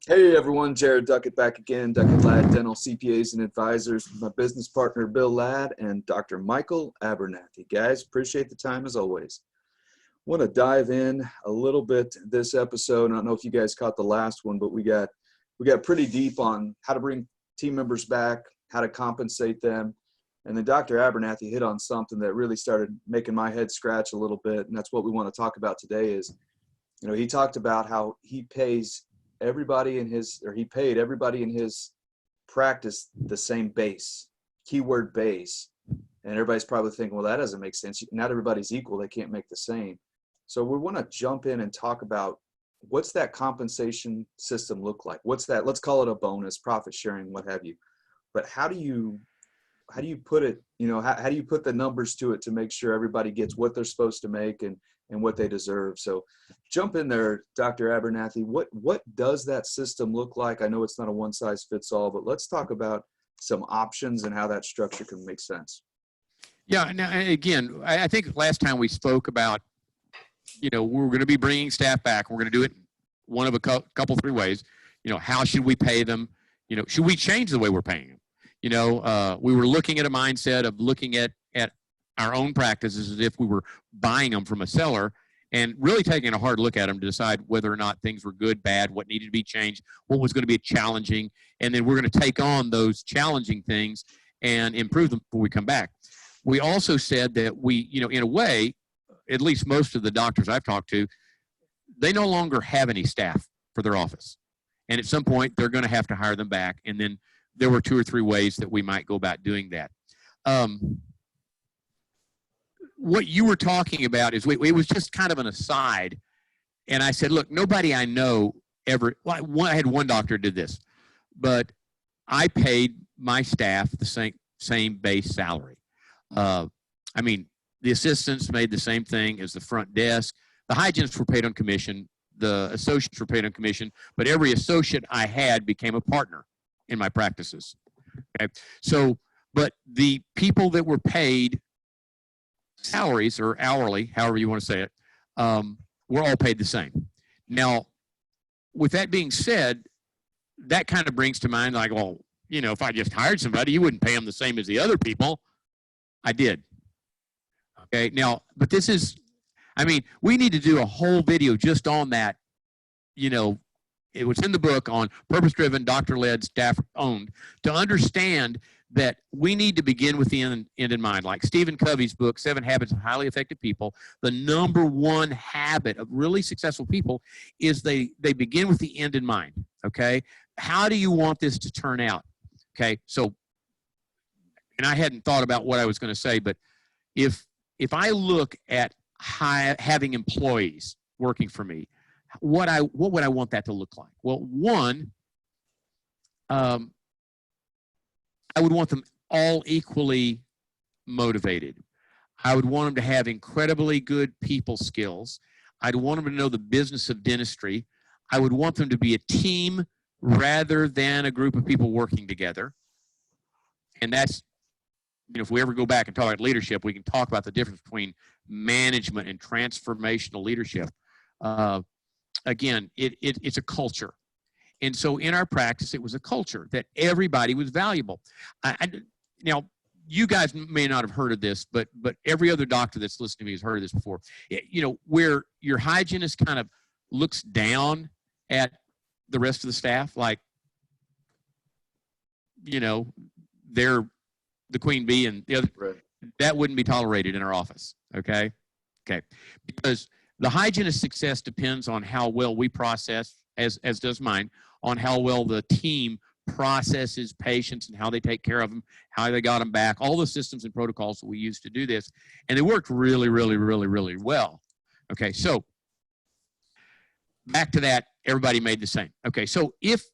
Hey everyone, Jared Duckett back again, Duckett Ladd Dental CPAs and Advisors, my business partner Bill Ladd and Dr. Michael Abernathy. Guys, appreciate the time as always. Want to dive in a little bit this episode. I don't know if you guys caught the last one, but we got pretty deep on how to bring team members back, how to compensate them. And then Dr. Abernathy hit on something that really started making my head scratch a little bit, and that's what we want to talk about today is, he talked about how he pays everybody in his, or he paid everybody in his practice the same base, keyword base. And everybody's probably thinking, well, that doesn't make sense. Not everybody's equal. They can't make the same. So we want to jump in and talk about what's that compensation system look like? What's that? Let's call it a bonus, profit sharing, what have you. But how do you put it, how do you put the numbers to it to make sure everybody gets what they're supposed to make and what they deserve? So jump in there, Dr. Abernathy. What does that system look like? I know it's not a one size fits all, but let's talk about some options and how that structure can make sense. Yeah. Now, again, I think last time we spoke about, we're going to be bringing staff back. We're going to do it one of a couple, three ways. How should we pay them? Should we change the way we're paying them? We were looking at a mindset of looking at our own practices as if we were buying them from a seller and really taking a hard look at them to decide whether or not things were good, bad, what needed to be changed, what was going to be challenging, and then we're going to take on those challenging things and improve them before we come back. We also said that we, in a way, at least most of the doctors I've talked to, they no longer have any staff for their office. And at some point, they're going to have to hire them back. And then there were 2 or 3 ways that we might go about doing that. What you were talking about is, it was just kind of an aside. And I said, look, nobody I know ever, I had one doctor did this, but I paid my staff the same base salary. The assistants made the same thing as the front desk. The hygienists were paid on commission. The associates were paid on commission, but every associate I had became a partner in my practices. Okay. So, but the people that were paid salaries or hourly, however you want to say it, were all paid the same. Now, with that being said, that kind of brings to mind like, well, if I just hired somebody, you wouldn't pay them the same as the other people. I did. Okay. Now, but this is, we need to do a whole video just on that. It was in the book on purpose-driven, doctor-led, staff-owned, to understand that we need to begin with the end in mind. Like Stephen Covey's book, 7 Habits of Highly Effective People, the number one habit of really successful people is they begin with the end in mind, okay? How do you want this to turn out? Okay, so, and I hadn't thought about what I was going to say, but if I look at having employees working for me, what would I want that to look like? Well, one, I would want them all equally motivated. I would want them to have incredibly good people skills. I'd want them to know the business of dentistry. I would want them to be a team rather than a group of people working together. And that's, if we ever go back and talk about leadership, we can talk about the difference between management and transformational leadership. Again, it's a culture. And so in our practice, it was a culture that everybody was valuable. Now, you guys may not have heard of this, but every other doctor that's listening to me has heard of this before. Where your hygienist kind of looks down at the rest of the staff, like, they're the queen bee and the other, right. That wouldn't be tolerated in our office, okay? Okay, because the hygienist's success depends on how well we process, as does mine, on how well the team processes patients and how they take care of them, how they got them back, all the systems and protocols that we use to do this. And they worked really, really, really, really well. Okay, so back to that, everybody made the same. Okay, so if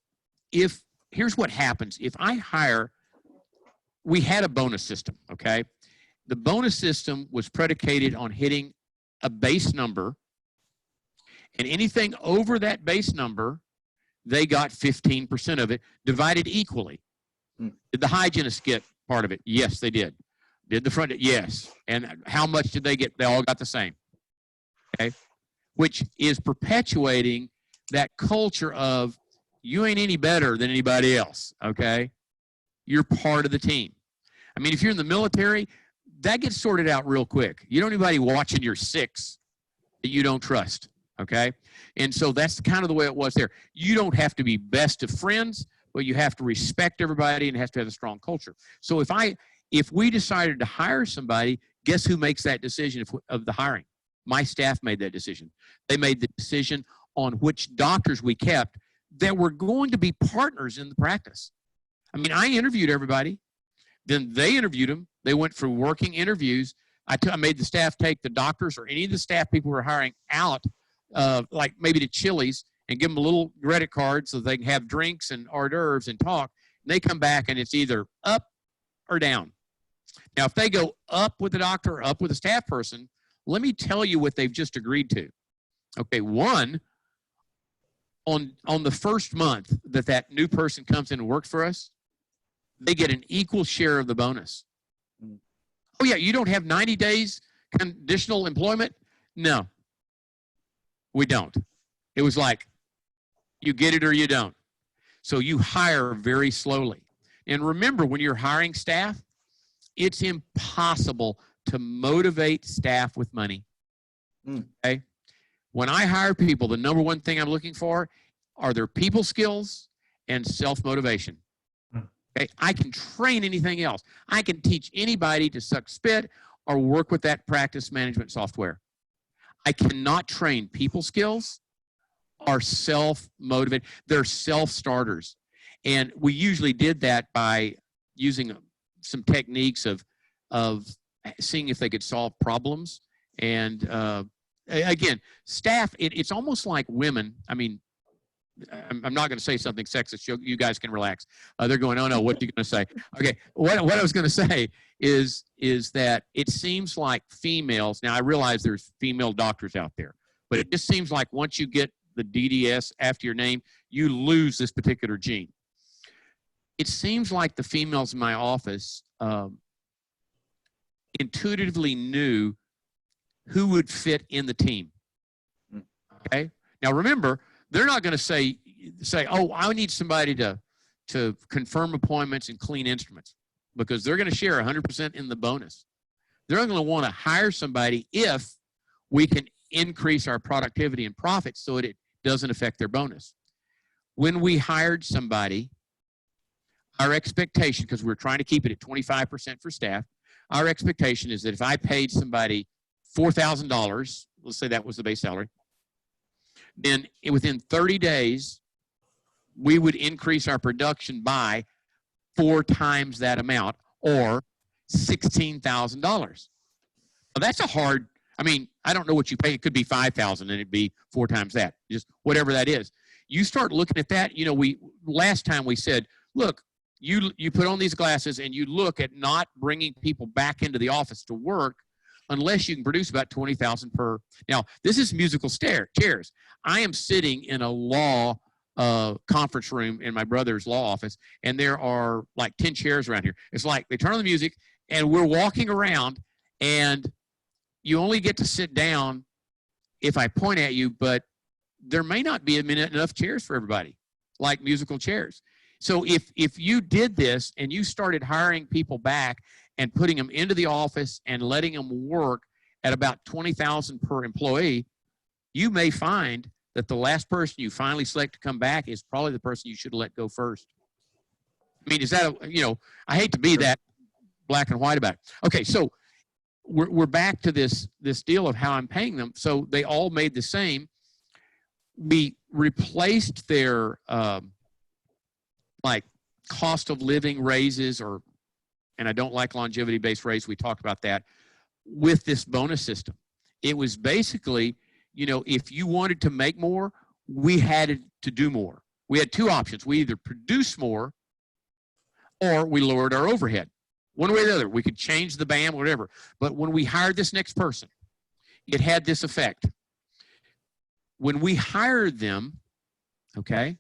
here's what happens. If I hire, we had a bonus system, okay? The bonus system was predicated on hitting a base number, and anything over that base number, they got 15% of it, divided equally. Did the hygienist get part of it? Yes, they did. Did the front? Yes. And how much did they get? They all got the same. Okay, which is perpetuating that culture of, you ain't any better than anybody else, okay? You're part of the team. I mean, if you're in the military, that gets sorted out real quick. You don't need anybody watching your six that you don't trust, okay? And so that's kind of the way it was there. You don't have to be best of friends, but you have to respect everybody and it has to have a strong culture. So if we decided to hire somebody, guess who makes that decision of the hiring? My staff made that decision. They made the decision on which doctors we kept that were going to be partners in the practice. I mean, I interviewed everybody. Then they interviewed them. They went for working interviews. I made the staff take the doctors or any of the staff people who were hiring out, like maybe to Chili's, and give them a little credit card so they can have drinks and hors d'oeuvres and talk. And they come back and it's either up or down. Now, if they go up with the doctor or up with a staff person, let me tell you what they've just agreed to. Okay, one, on the first month that new person comes in and works for us, they get an equal share of the bonus. Oh, yeah, you don't have 90 days conditional employment? No, we don't. It was like, you get it or you don't. So you hire very slowly. And remember, when you're hiring staff, it's impossible to motivate staff with money. Okay? When I hire people, the number one thing I'm looking for are their people skills and self-motivation. Okay? I can train anything else. I can teach anybody to suck spit or work with that practice management software. I cannot train people skills or self-motivated. They're self-starters. And we usually did that by using some techniques of seeing if they could solve problems. And again, staff, it's almost like women. I mean, I'm not going to say something sexist. You guys can relax. They're going, oh no, what are you going to say? Okay, what I was going to say is that it seems like females, now I realize there's female doctors out there, but it just seems like once you get the DDS after your name, you lose this particular gene. It seems like the females in my office intuitively knew who would fit in the team. Okay? Now remember, they're not going to say, oh, I need somebody to confirm appointments and clean instruments, because they're going to share 100% in the bonus. They're going to want to hire somebody if we can increase our productivity and profits so it doesn't affect their bonus. When we hired somebody, our expectation, because we're trying to keep it at 25% for staff, our expectation is that if I paid somebody $4,000, let's say that was the base salary, then within 30 days, we would increase our production by 4 times that amount, or $16,000. Now that's a hard, I mean, I don't know what you pay. It could be $5,000 and it'd be 4 times that, just whatever that is. You start looking at that, you know, last time we said, look, you put on these glasses and you look at not bringing people back into the office to work unless you can produce about 20,000 per. Now, this is musical chairs. I am sitting in a law conference room in my brother's law office, and there are like 10 chairs around here. It's like they turn on the music, and we're walking around, and you only get to sit down if I point at you, but there may not be enough chairs for everybody, like musical chairs. So if you did this and you started hiring people back and putting them into the office and letting them work at about 20,000 per employee, you may find that the last person you finally select to come back is probably the person you should let go first. I mean, is that, you know, I hate to be that black and white about it. Okay, so we're back to this deal of how I'm paying them. So they all made the same. We replaced their like cost of living raises, and I don't like longevity-based raise. We talked about that with this bonus system. It was basically, you know, if you wanted to make more, we had to do more. We had 2 options. We either produce more or we lowered our overhead. One way or the other, we could change the BAM, whatever. But when we hired this next person, it had this effect. When we hired them, okay,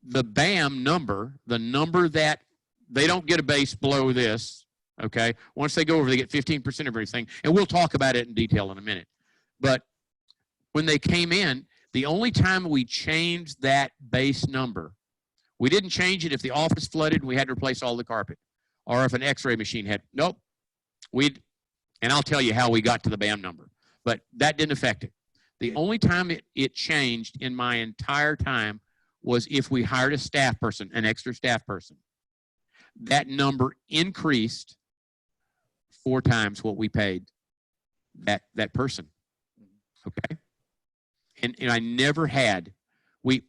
the BAM number, the number that they don't get a base below this, okay? Once they go over, they get 15% of everything. And we'll talk about it in detail in a minute. But when they came in, The only time we changed that base number, we didn't change it if the office flooded and we had to replace all the carpet, or if an x-ray machine had, nope. And I'll tell you how we got to the BAM number, but that didn't affect it. The only time it changed in my entire time was if we hired a staff person, an extra staff person. That number increased 4 times what we paid that person, okay? And I never had, we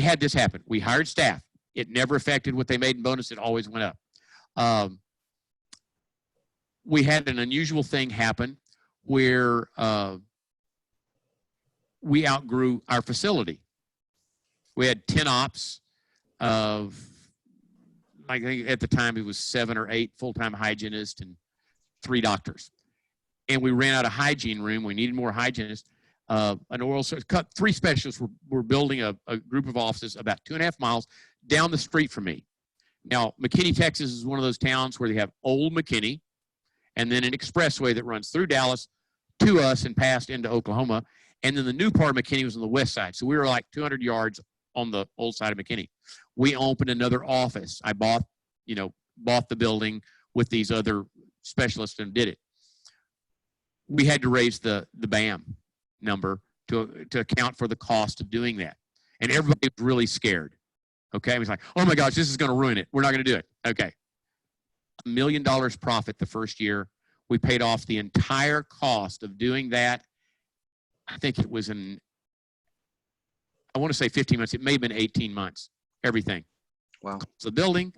had this happen. We hired staff. It never affected what they made in bonus. It always went up. We had an unusual thing happen where we outgrew our facility. We had 10 ops of, I think at the time it was 7 or 8 full-time hygienists and 3 doctors. And we ran out of hygiene room. We needed more hygienists. An oral service, 3 specialists were building a group of offices about 2.5 miles down the street from me. Now, McKinney, Texas is one of those towns where they have old McKinney and then an expressway that runs through Dallas to us and passed into Oklahoma. And then the new part of McKinney was on the west side. So we were like 200 yards on the old side of McKinney. We opened another office. I bought the building with these other specialists and did it. We had to raise the BAM number to account for the cost of doing that. And everybody was really scared. Okay, it was like, oh my gosh, this is going to ruin it. We're not going to do it. Okay. $1 million profit the first year. We paid off the entire cost of doing that. I think it was I want to say 15 months. It may have been 18 months, everything. Wow. The building,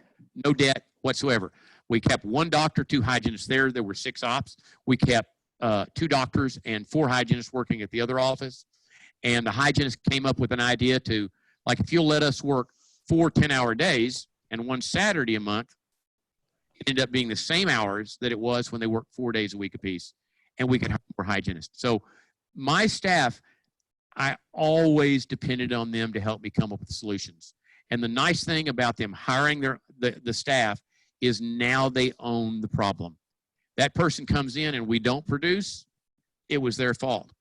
no debt whatsoever. We kept 1 doctor, 2 hygienists there. There were 6 ops. We kept 2 doctors and 4 hygienists working at the other office. And the hygienist came up with an idea to, like, if you'll let us work 4 10-hour days and 1 Saturday a month, it ended up being the same hours that it was when they worked 4 days a week apiece, and we could hire more hygienists. So my staff, I always depended on them to help me come up with solutions. And the nice thing about them hiring the staff is now they own the problem. That person comes in and we don't produce, it was their fault.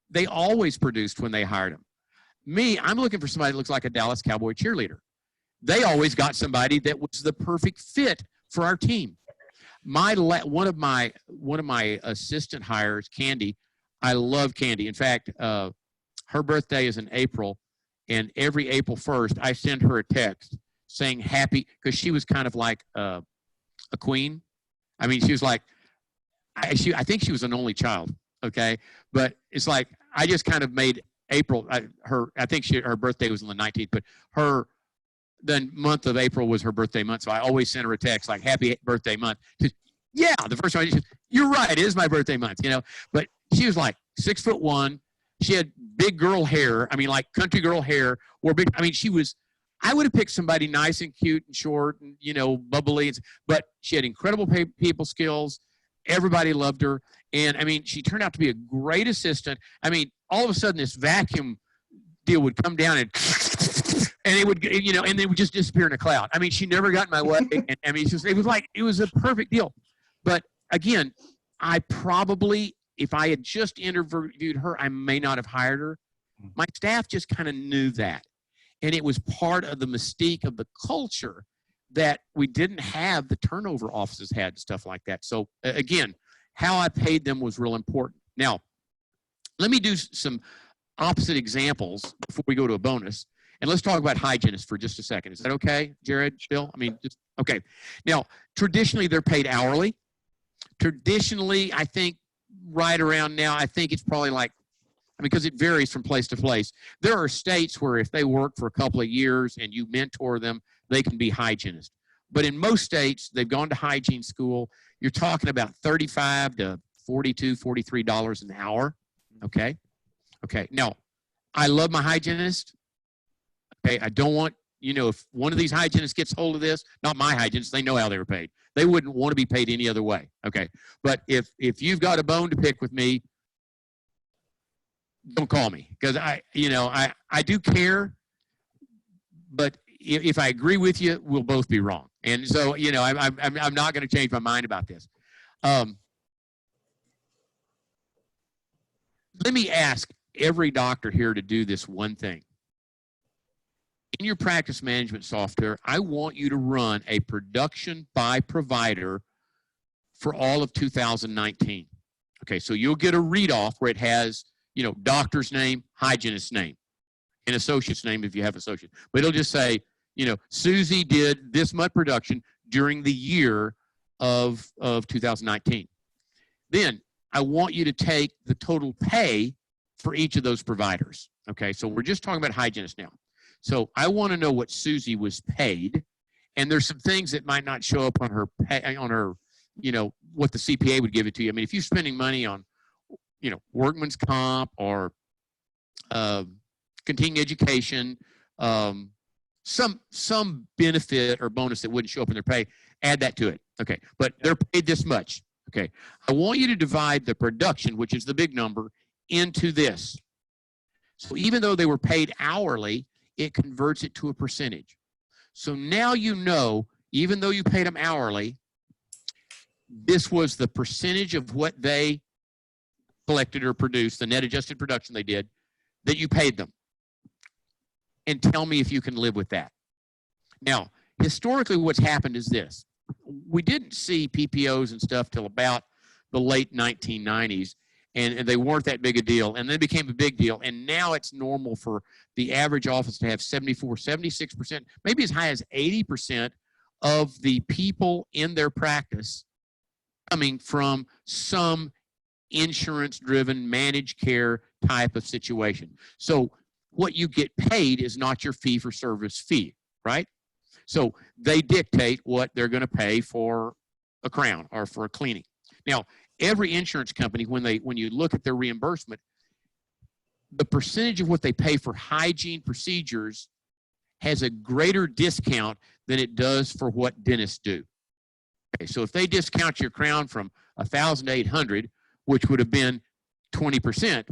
They always produced when they hired them. Me, I'm looking for somebody that looks like a Dallas Cowboy cheerleader. They always got somebody that was the perfect fit for our team. One of my assistant hires, Candy, I love Candy. In fact, her birthday is in April, and every April 1st, I send her a text saying happy, because she was kind of like a queen. I mean, she was like, I think she was an only child, okay? But it's like, I just kind of made April, I think her birthday was on the 19th, but the month of April was her birthday month, so I always sent her a text like, happy birthday month. Yeah, the first time, you're right, it is my birthday month, But she was like 6'1". She had big girl hair. I mean, like country girl hair. I would have picked somebody nice and cute and short and, bubbly. But she had incredible people skills. Everybody loved her. And, I mean, she turned out to be a great assistant. I mean, all of a sudden this vacuum deal would come down and it would, and they would just disappear in a cloud. I mean, she never got in my way. And, I mean, it was a perfect deal. But, again, I probably, if I had just interviewed her, I may not have hired her. My staff just kind of knew that. And it was part of the mystique of the culture that we didn't have the turnover offices had and stuff like that. So, again, how I paid them was real important. Now, let me do some opposite examples before we go to a bonus. And let's talk about hygienists for just a second. Is that okay, Jared, Bill? I mean, okay. Now, traditionally, they're paid hourly. Traditionally, I think right around now, I think it's probably like, because it varies from place to place. There are states where if they work for a couple of years and you mentor them, they can be hygienists. But in most states, they've gone to hygiene school. You're talking about $35 to $42, $43 an hour. Okay. Okay. Now, I love my hygienist. Okay. I don't want, if one of these hygienists gets hold of this, not my hygienist, they know how they were paid. They wouldn't want to be paid any other way. Okay. But if you've got a bone to pick with me, don't call me, because I do care, but if I agree with you, we'll both be wrong. And so, I'm not going to change my mind about this. Let me ask, every doctor here to do this one thing. In your practice management software, I want you to run a production by provider for all of 2019. Okay, so you'll get a read off where it has, you know, doctor's name, hygienist's name, and associate's name if you have associate. But it'll just say, you know, Susie did this much production during the year of 2019. Then I want you to take the total pay for each of those providers. Okay, so we're just talking about hygienists now. So I want to know what Susie was paid, and there's some things that might not show up on her pay, on her, you know, what the CPA would give it to you. I mean, if you're spending money on, you know, workman's comp or continuing education, some benefit or bonus that wouldn't show up in their pay, add that to it. Okay, but they're paid this much. Okay, I want you to divide the production, which is the big number, into this. So even though they were paid hourly, it converts it to a percentage. So now you know, even though you paid them hourly, this was the percentage of what they collected or produced, the net adjusted production they did, that you paid them. And tell me if you can live with that. Now, historically, what's happened is this. We didn't see PPOs and stuff till about the late 1990s, and they weren't that big a deal. And then it became a big deal. And now it's normal for the average office to have 74, 76%, maybe as high as 80% of the people in their practice coming from some insurance-driven managed care type of situation. So what you get paid is not your fee-for-service fee, right? So they dictate what they're going to pay for a crown or for a cleaning. Now, every insurance company, when you look at their reimbursement, the percentage of what they pay for hygiene procedures has a greater discount than it does for what dentists do. Okay, so if they discount your crown from $1,800, which would have been 20%,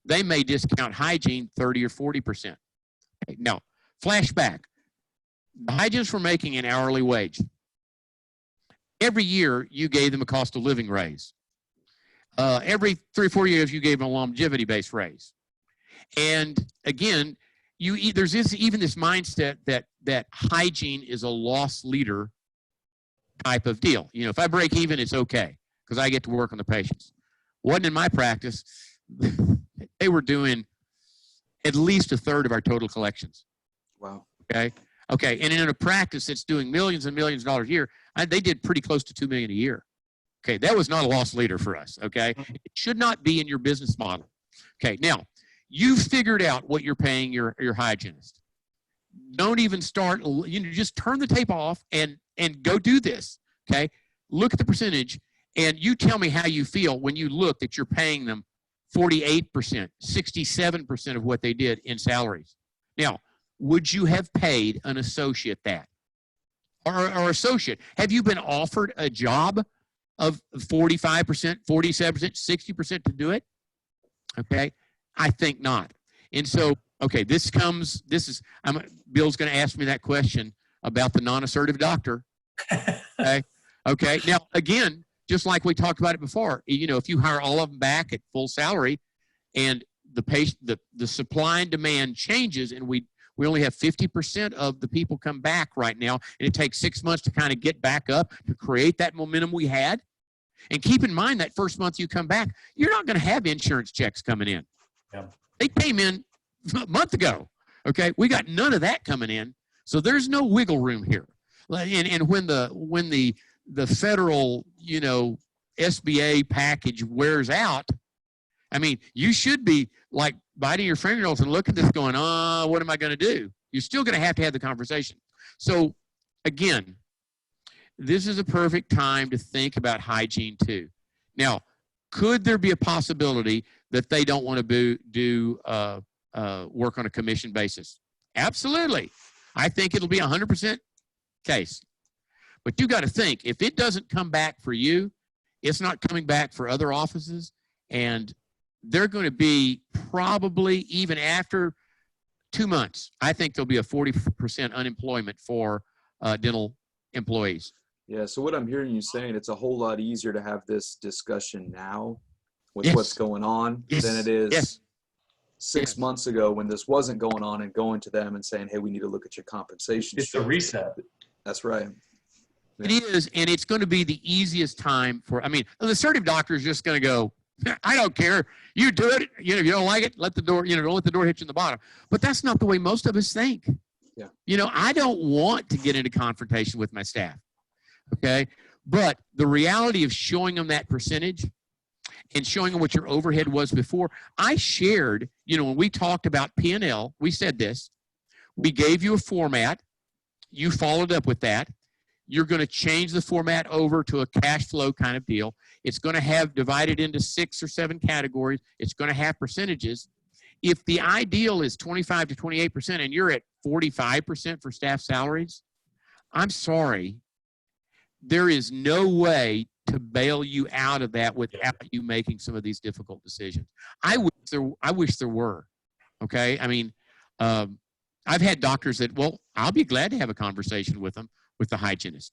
they may discount hygiene 30 or 40%. Okay, now, flashback. The hygienists were making an hourly wage. Every year, you gave them a cost of living raise. Every 3 or 4 years, you gave them a longevity-based raise. And again, there's even this mindset that hygiene is a loss leader type of deal. You know, if I break even, it's okay because I get to work on the patients. Wasn't in my practice. They were doing at least a third of our total collections. Wow. Okay. Okay. And in a practice that's doing millions and millions of dollars a year, they did pretty close to $2 million a year. Okay. That was not a loss leader for us. Okay. It should not be in your business model. Okay. Now, you've figured out what you're paying your hygienist. Don't even start, you know, just turn the tape off and go do this. Okay. Look at the percentage and you tell me how you feel when you look that you're paying them 48%, 67% of what they did in salaries. Now, would you have paid an associate that? Or associate, have you been offered a job of 45%, 47%, 60% to do it? Okay, I think not. And so, okay, Bill's going to ask me that question about the non-assertive doctor. Okay, now again, just like we talked about it before, you know, if you hire all of them back at full salary and the supply and demand changes and we only have 50% of the people come back right now, and it takes 6 months to kind of get back up to create that momentum we had. And keep in mind that first month you come back, you're not going to have insurance checks coming in. Yeah. They came in a month ago. Okay, we got none of that coming in, so there's no wiggle room here. And when the federal, you know, SBA package wears out, I mean, you should be like biting your fingernails and looking at this going, what am I going to do? You're still going to have the conversation. So again, this is a perfect time to think about hygiene too. Now, could there be a possibility that they don't want to do work on a commission basis? Absolutely. I think it'll be 100% case. But you got to think, if it doesn't come back for you, it's not coming back for other offices, and they're going to be probably, even after 2 months, I think there'll be a 40% unemployment for dental employees. Yeah, so what I'm hearing you saying, it's a whole lot easier to have this discussion now with what's going on than it is six months ago when this wasn't going on, and going to them and saying, hey, we need to look at your compensation It's a structure. reset. That's right. It is, and it's going to be the easiest time for, I mean, the assertive doctor is just going to go, I don't care. You do it. You know, if you don't like it, let the door, you know, don't let the door hit you in the bottom. But that's not the way most of us think. Yeah. You know, I don't want to get into confrontation with my staff. Okay. But the reality of showing them that percentage and showing them what your overhead was before, I shared, you know, when we talked about P&L, we said this, we gave you a format. You followed up with that. You're going to change the format over to a cash flow kind of deal. It's going to have divided into 6 or 7 categories. It's going to have percentages. If the ideal is 25 to 28% and you're at 45% for staff salaries, I'm sorry. There is no way to bail you out of that without you making some of these difficult decisions. I wish there were. Okay. I mean, I've had doctors that, well, I'll be glad to have a conversation with them, with the hygienist.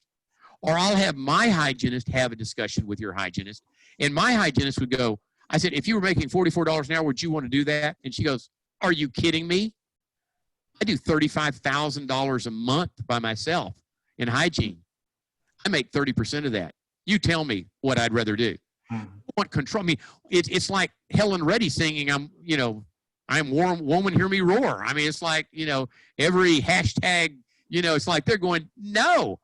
Or I'll have my hygienist have a discussion with your hygienist. And my hygienist would go, I said, if you were making $44 an hour, would you want to do that? And she goes, are you kidding me? I do $35,000 a month by myself in hygiene. I make 30% of that. You tell me what I'd rather do. I want control. I mean, it's like Helen Reddy singing, I'm warm, woman, hear me roar. I mean, it's like, every hashtag, it's like they're going, no,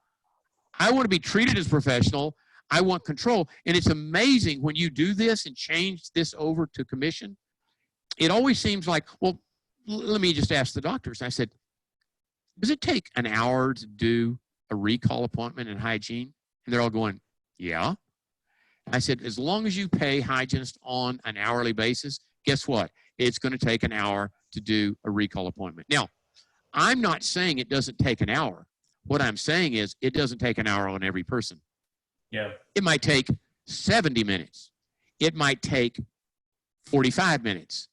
I want to be treated as professional. I want control. And it's amazing when you do this and change this over to commission. It always seems like, well, let me just ask the doctors. I said, does it take an hour to do a recall appointment in hygiene? And they're all going, yeah. I said, as long as you pay hygienists on an hourly basis, guess what? It's going to take an hour to do a recall appointment. Now, I'm not saying it doesn't take an hour. What I'm saying is it doesn't take an hour on every person. Yeah. It might take 70 minutes. It might take 45 minutes.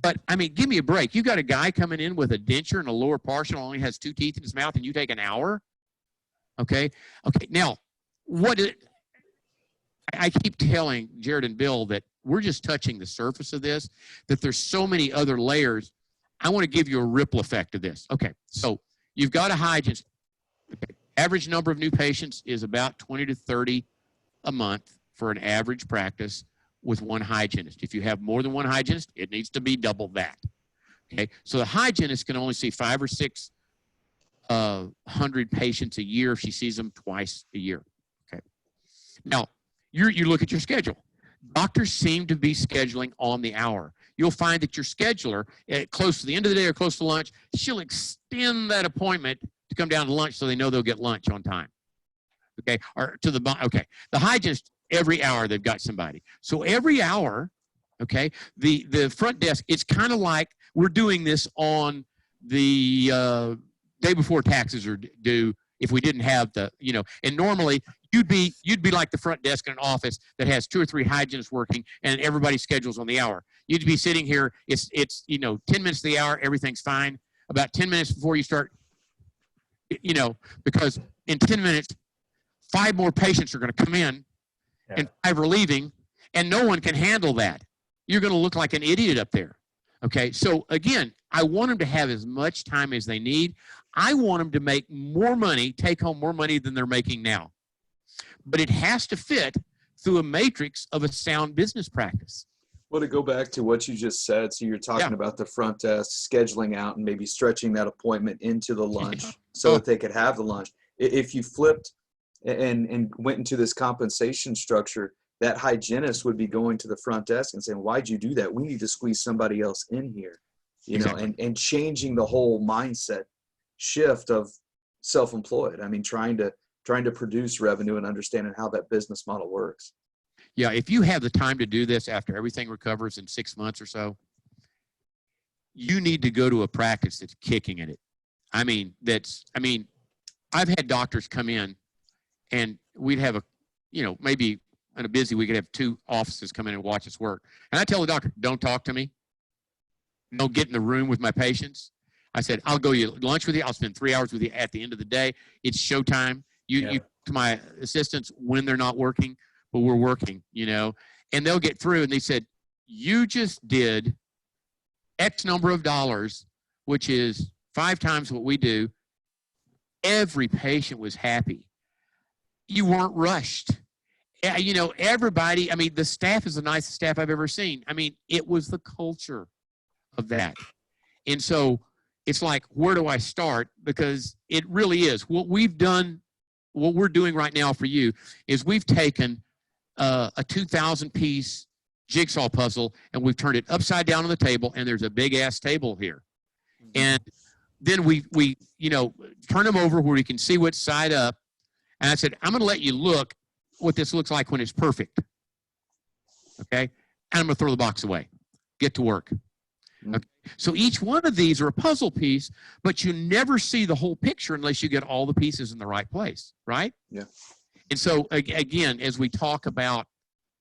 But, I mean, give me a break. You got a guy coming in with a denture and a lower partial, only has 2 teeth in his mouth, and you take an hour? Okay. Okay. Now, I keep telling Jared and Bill that we're just touching the surface of this, that there's so many other layers. I want to give you a ripple effect of this. Okay. So you've got a hygienist. Okay. Average number of new patients is about 20 to 30 a month for an average practice with one hygienist. If you have more than one hygienist, it needs to be double that. Okay. So the hygienist can only see 5 or 6 100 patients a year if she sees them twice a year. Okay. Now, you look at your schedule. Doctors seem to be scheduling on the hour. You'll find that your scheduler, close to the end of the day or close to lunch, she'll extend that appointment to come down to lunch so they know they'll get lunch on time. Okay. Or to okay. The hygienist, every hour they've got somebody. So every hour, okay, the front desk, it's kind of like we're doing this on the day before taxes are due. If we didn't have the, and normally you'd be like the front desk in an office that has 2 or 3 hygienists working and everybody's schedules on the hour. You'd be sitting here, it's 10 minutes to the hour, everything's fine. About 10 minutes before you start, because in 10 minutes, 5 more patients are going to come in and 5 are leaving, and no one can handle that. You're going to look like an idiot up there. Okay, so again, I want them to have as much time as they need. I want them to make more money, take home more money than they're making now. But it has to fit through a matrix of a sound business practice. Well, to go back to what you just said, so you're talking about the front desk scheduling out and maybe stretching that appointment into the lunch so that they could have the lunch. If you flipped and went into this compensation structure, that hygienist would be going to the front desk and saying, why'd you do that? We need to squeeze somebody else in here, and changing the whole mindset shift of self-employed. I mean, trying to produce revenue and understanding how that business model works. Yeah, if you have the time to do this after everything recovers in 6 months or so, you need to go to a practice that's kicking at it. I've had doctors come in and we'd have maybe on a busy week, we could have 2 offices come in and watch us work. And I tell the doctor, don't talk to me. Don't get in the room with my patients. I said, I'll go to lunch with you. I'll spend 3 hours with you at the end of the day. It's showtime. You to my assistants when they're not working, but we're working, and they'll get through. And they said, you just did X number of dollars, which is 5 times what we do, every patient was happy. You weren't rushed. You know, everybody, I mean, the staff is the nicest staff I've ever seen. I mean, it was the culture of that. And so it's like, where do I start? Because it really is. What we've done, what we're doing right now for you is we've taken a 2,000-piece jigsaw puzzle and we've turned it upside down on the table, and there's a big-ass table here. And then we you know, turn them over where you can see what's side up. And I said, I'm going to let you look what this looks like when it's perfect. Okay? And I'm going to throw the box away. Get to work. Okay? So each one of these are a puzzle piece, but you never see the whole picture unless you get all the pieces in the right place, right? Yeah. And so, again, as we talk about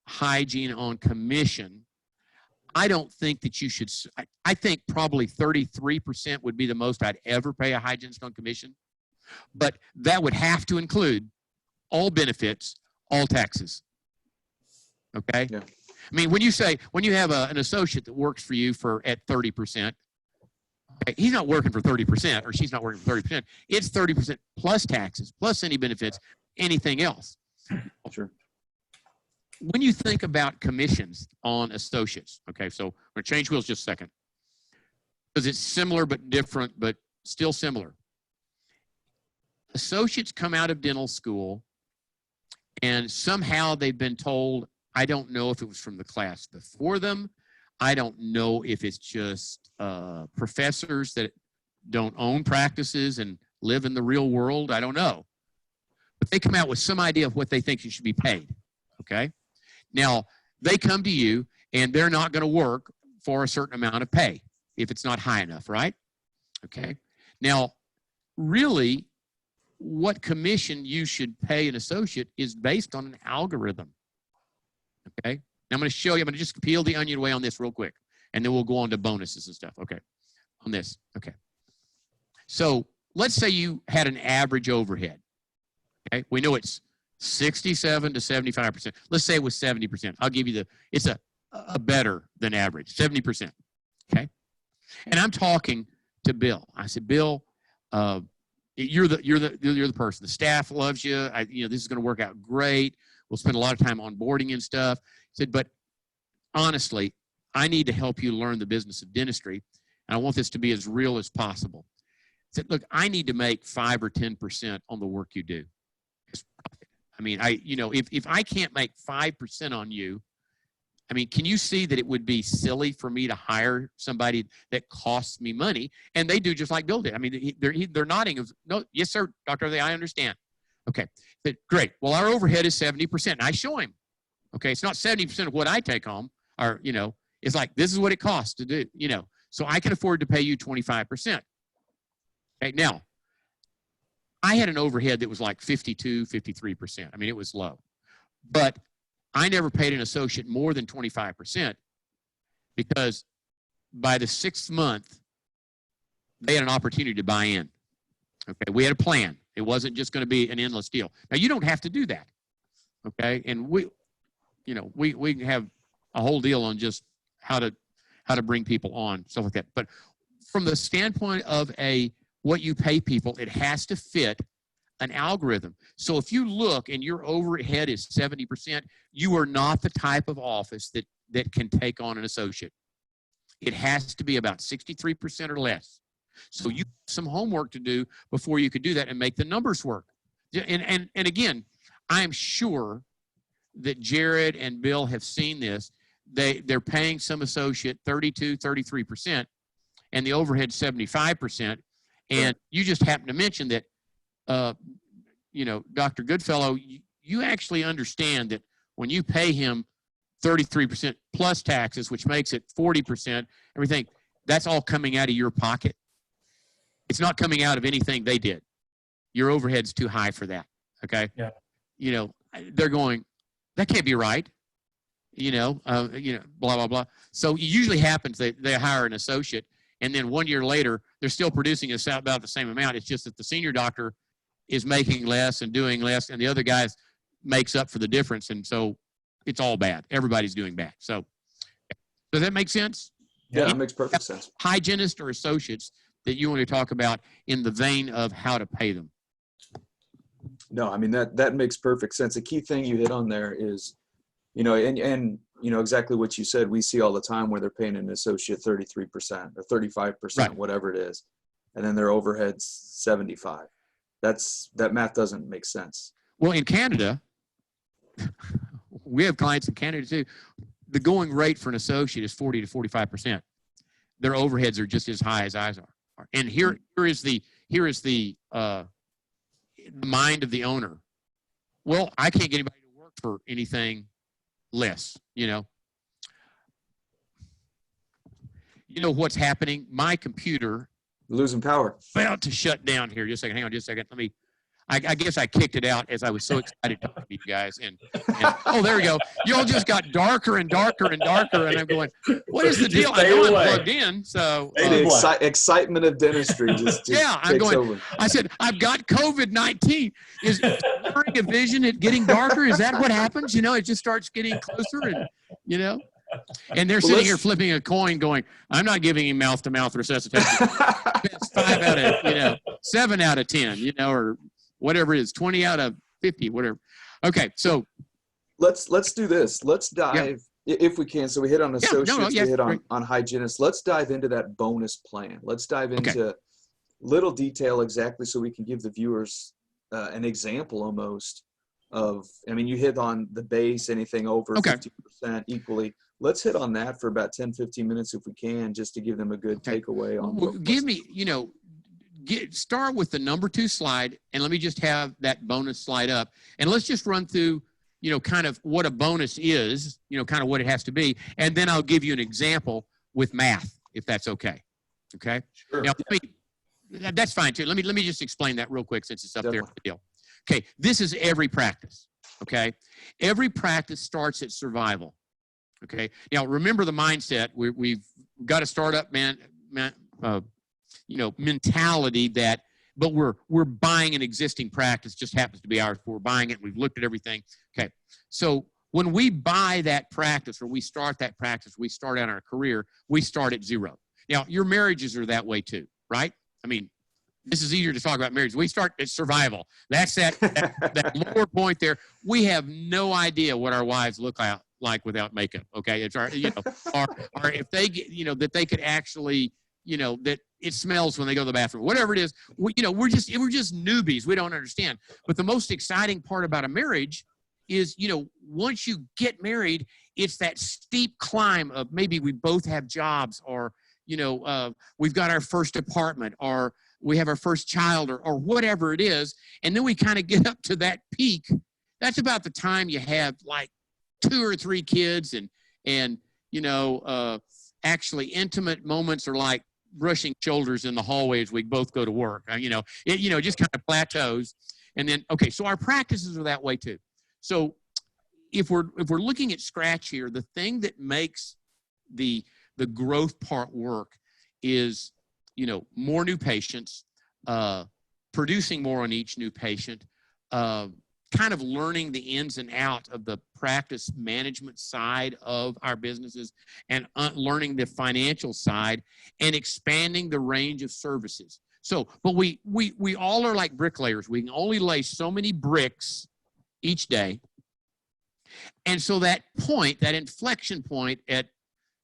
hygiene on commission, I don't think that you should, I think probably 33% would be the most I'd ever pay a hygienist on commission, but that would have to include all benefits, all taxes. Okay? Yeah. I mean, when you say, when you have an associate that works for you at 30%, okay, he's not working for 30%, or she's not working for 30%. It's 30% plus taxes, plus any benefits, anything else. Sure. When you think about commissions on associates, okay, so I'm going to change wheels just a second, because it's similar but different, but still similar. Associates come out of dental school, and somehow they've been told, I don't know if it was from the class before them, I don't know if it's just professors that don't own practices and live in the real world, I don't know. But they come out with some idea of what they think you should be paid, okay? Now, they come to you, and they're not going to work for a certain amount of pay if it's not high enough, right? Okay. Now, really, what commission you should pay an associate is based on an algorithm, okay? Now, I'm going to show you. I'm going to just peel the onion away on this real quick, and then we'll go on to bonuses and stuff, okay, on this, okay? So let's say you had an average overhead, okay? We know it's 67 to 75%. Let's say it was 70%. I'll give you it's a better than average, 70%. Okay. And I'm talking to Bill. I said, Bill, you're the person. The staff loves you. You know, this is going to work out great. We'll spend a lot of time onboarding and stuff. I said, but honestly, I need to help you learn the business of dentistry, and I want this to be as real as possible. I said, look, I need to make 5 or 10% on the work you do. I mean, you know, if I can't make 5% on you, I mean, can you see that it would be silly for me to hire somebody that costs me money? And they do just like Bill did. I mean, they're nodding. No, yes, sir, Dr. I understand. Okay, but great. Well, our overhead is 70%. And I show him. Okay, it's not 70% of what I take home, or, you know, it's like, this is what it costs to do, you know. So I can afford to pay you 25%. Okay, now, I had an overhead that was like 52, 53%. I mean, it was low. But I never paid an associate more than 25% because by the 6th month, they had an opportunity to buy in. Okay, we had a plan. It wasn't just going to be an endless deal. Now, you don't have to do that. Okay, and we can have a whole deal on just how to bring people on, stuff like that. But from the standpoint of what you pay people, it has to fit an algorithm. So if you look and your overhead is 70%, you are not the type of office that can take on an associate. It has to be about 63% or less. So you have some homework to do before you could do that and make the numbers work. And again, I'm sure that Jared and Bill have seen this. They're paying some associate 32, 33%, and the overhead 75%. And you just happen to mention that, you know, Dr. Goodfellow, you actually understand that when you pay him 33% plus taxes, which makes it 40%, everything, that's all coming out of your pocket. It's not coming out of anything they did. Your overhead's too high for that, okay? Yeah. You know, they're going, that can't be right. You know, blah, blah, blah. So it usually happens they hire an associate, and then 1 year later, they're still producing about the same amount. It's just that the senior doctor is making less and doing less, and the other guy makes up for the difference. And so it's all bad. Everybody's doing bad. So does that make sense? Yeah, that makes perfect sense. Hygienists or associates that you want to talk about in the vein of how to pay them? No, I mean, that makes perfect sense. The key thing you hit on there is, you know, and you know exactly what you said. We see all the time where they're paying an associate 33% or 35%, Right. whatever it is, and then their overhead's 75. That math doesn't make sense. Well, in Canada, we have clients in Canada too. The going rate for an associate is 40 to 45%. Their overheads are just as high as ours are. And here is the mind of the owner. Well, I can't get anybody to work for anything less, you know. You know what's happening? My computer Losing power. about to shut down here. Just a second. Hang on just a second. Let me. I guess I kicked it out as I was so excited to talk to you guys. And oh, there we go. You all just got darker and darker and darker. And I'm going, what is the deal? I know I'm plugged in. So the excitement of dentistry just yeah, I'm takes going. over. I said, I've got COVID-19. Is blurring of vision it getting darker? Is that what happens? You know, it just starts getting closer, and you know. And they're sitting here flipping a coin, going, "I'm not giving him mouth-to-mouth resuscitation." It's 7 out of 10, you know, or whatever it is, 20 out of 50, whatever. Okay, so let's do this. Let's dive if we can. So we hit on associates, we hit on hygienists. Let's dive into that bonus plan. Let's dive into little detail exactly so we can give the viewers an example almost of, I mean, you hit on the base, anything over 50% equally. Let's hit on that for about 10, 15 minutes if we can, just to give them a good takeaway on. Well, give me, you know, start with the number 2 slide, and let me just have that bonus slide up. And let's just run through, you know, kind of what a bonus is, you know, kind of what it has to be. And then I'll give you an example with math, if that's okay. Okay? Sure. Now, that's fine, too. Let me just explain that real quick since it's up there. The deal. Okay, this is every practice. Okay? Every practice starts at survival. Okay? Now, remember the mindset. We've got to start up, mentality that, but we're buying an existing practice, just happens to be ours. We're buying it. We've looked at everything. Okay. So when we buy that practice or we start that practice, we start out our career, we start at 0. Now, your marriages are that way too, right? I mean, this is easier to talk about marriage. We start at survival. That's that lower point there. We have no idea what our wives look like without makeup. Okay. It's our, you know, or if they get, you know, that they could actually, you know, that it smells when they go to the bathroom, whatever it is, we're just newbies. We don't understand. But the most exciting part about a marriage is, you know, once you get married, it's that steep climb of maybe we both have jobs, or, you know, we've got our first apartment, or we have our first child, or whatever it is. And then we kind of get up to that peak. That's about the time you have like 2 or 3 kids, and you know, actually intimate moments are like brushing shoulders in the hallway as we both go to work. You know, it just kind of plateaus. And then, okay, so our practices are that way too. So if we're looking at scratch here, the thing that makes the growth part work is, you know, more new patients, producing more on each new patient, kind of learning the ins and outs of the practice management side of our businesses, and learning the financial side, and expanding the range of services. So, but we all are like bricklayers. We can only lay so many bricks each day. And so that point, that inflection point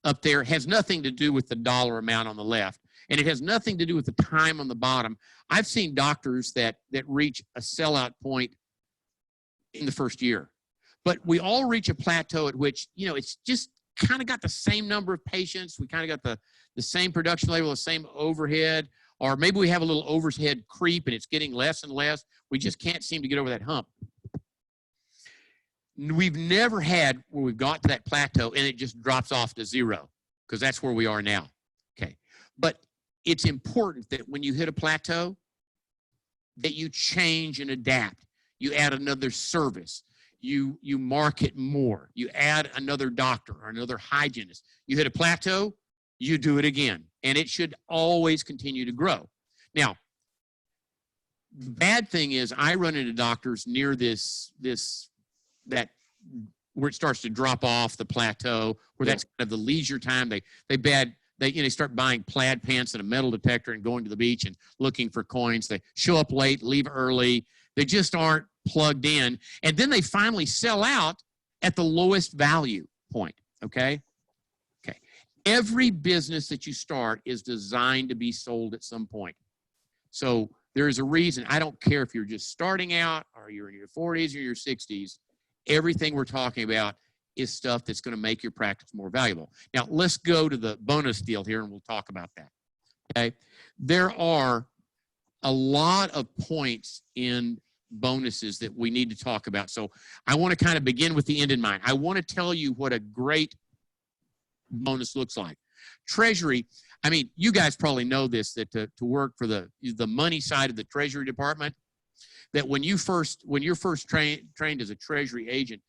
up there, has nothing to do with the dollar amount on the left. And it has nothing to do with the time on the bottom. I've seen doctors that reach a sellout point in the first year. But we all reach a plateau at which, you know, it's just kind of got the same number of patients. We kind of got the same production level, the same overhead, or maybe we have a little overhead creep and it's getting less and less. We just can't seem to get over that hump. We've never had where we've got to that plateau and it just drops off to 0, because that's where we are now. Okay. But it's important that when you hit a plateau, that you change and adapt. You add another service. You market more. You add another doctor or another hygienist. You hit a plateau, you do it again. And it should always continue to grow. Now, the bad thing is I run into doctors near that where it starts to drop off the plateau, where that's kind of the leisure time. They they start buying plaid pants and a metal detector and going to the beach and looking for coins. They show up late, leave early. They just aren't plugged in. And then they finally sell out at the lowest value point, okay? Okay. Every business that you start is designed to be sold at some point. So there is a reason. I don't care if you're just starting out or you're in your 40s or your 60s. Everything we're talking about is stuff that's going to make your practice more valuable. Now, let's go to the bonus deal here, and we'll talk about that. Okay? There are a lot of points in bonuses that we need to talk about. So I want to kind of begin with the end in mind. I want to tell you what a great bonus looks like. Treasury, I mean, you guys probably know this, that to work for the money side of the Treasury Department, that when you're first trained as a Treasury agent,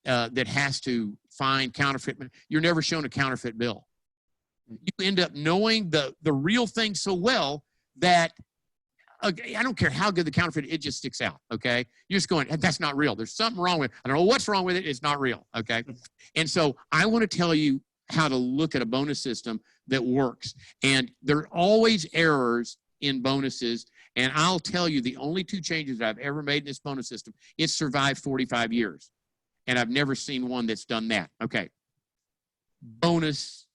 that has to find counterfeit, you're never shown a counterfeit bill. You end up knowing the real thing so well that I don't care how good the counterfeit, it just sticks out, okay? You're just going, that's not real. There's something wrong with it. I don't know what's wrong with it. It's not real, okay? And so I want to tell you how to look at a bonus system that works. And there are always errors in bonuses. And I'll tell you, the only two changes that I've ever made in this bonus system, it's survived 45 years. And I've never seen one that's done that. Okay. Bonus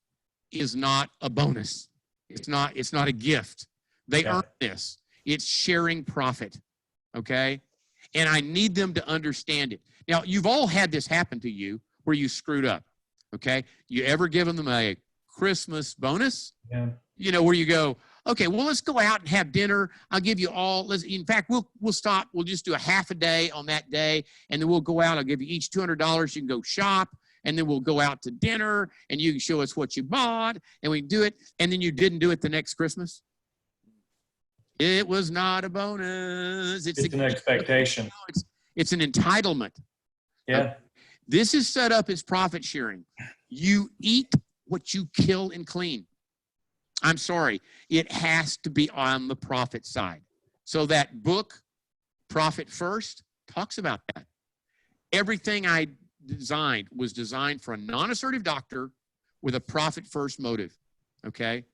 is not a bonus. It's not a gift. They earn this. It's sharing profit. Okay. And I need them to understand it. Now, you've all had this happen to you where you screwed up. Okay. You ever given them a Christmas bonus? Yeah. You know, where you go, okay, well, let's go out and have dinner. I'll give you all, in fact, we'll stop. We'll just do a half a day on that day, and then we'll go out. I'll give you each $200. You can go shop, and then we'll go out to dinner, and you can show us what you bought, and we can do it. And then you didn't do it the next Christmas. It was not a bonus. It's an expectation. It's an entitlement. Yeah. This is set up as profit sharing. You eat what you kill and clean. I'm sorry, it has to be on the profit side. So that book, Profit First, talks about that. Everything I designed was designed for a non-assertive doctor with a profit first motive, okay?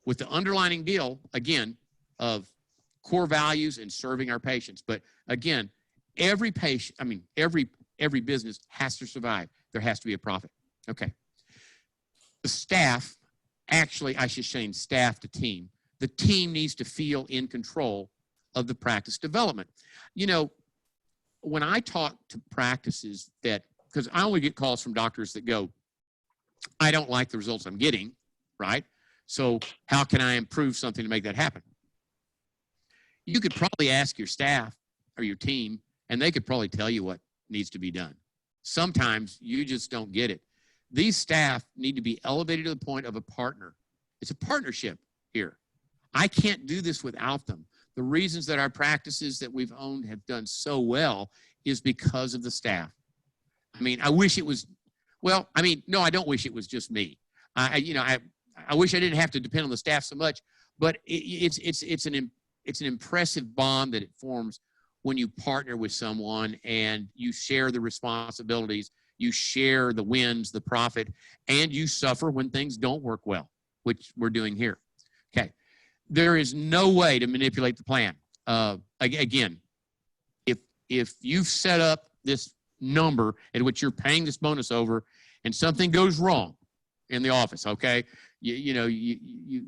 With the underlining deal, again, of core values and serving our patients. But again, every business has to survive. There has to be a profit, okay? The staff, actually, I should change staff to team. The team needs to feel in control of the practice development. You know, when I talk to practices that, because I only get calls from doctors that go, I don't like the results I'm getting, right? So how can I improve something to make that happen? You could probably ask your staff or your team, and they could probably tell you what needs to be done. Sometimes you just don't get it. These staff need to be elevated to the point of a partner. It's a partnership here. I can't do this without them. The reasons that our practices that we've owned have done so well is because of the staff. I mean, I wish it was, well, I mean, no, I don't wish it was just me. I wish I didn't have to depend on the staff so much, but it's an impressive bond that it forms when you partner with someone and you share the responsibilities. You share the wins, the profit, and you suffer when things don't work well, which we're doing here. Okay. There is no way to manipulate the plan. Again, if you've set up this number at which you're paying this bonus over and something goes wrong in the office, okay, you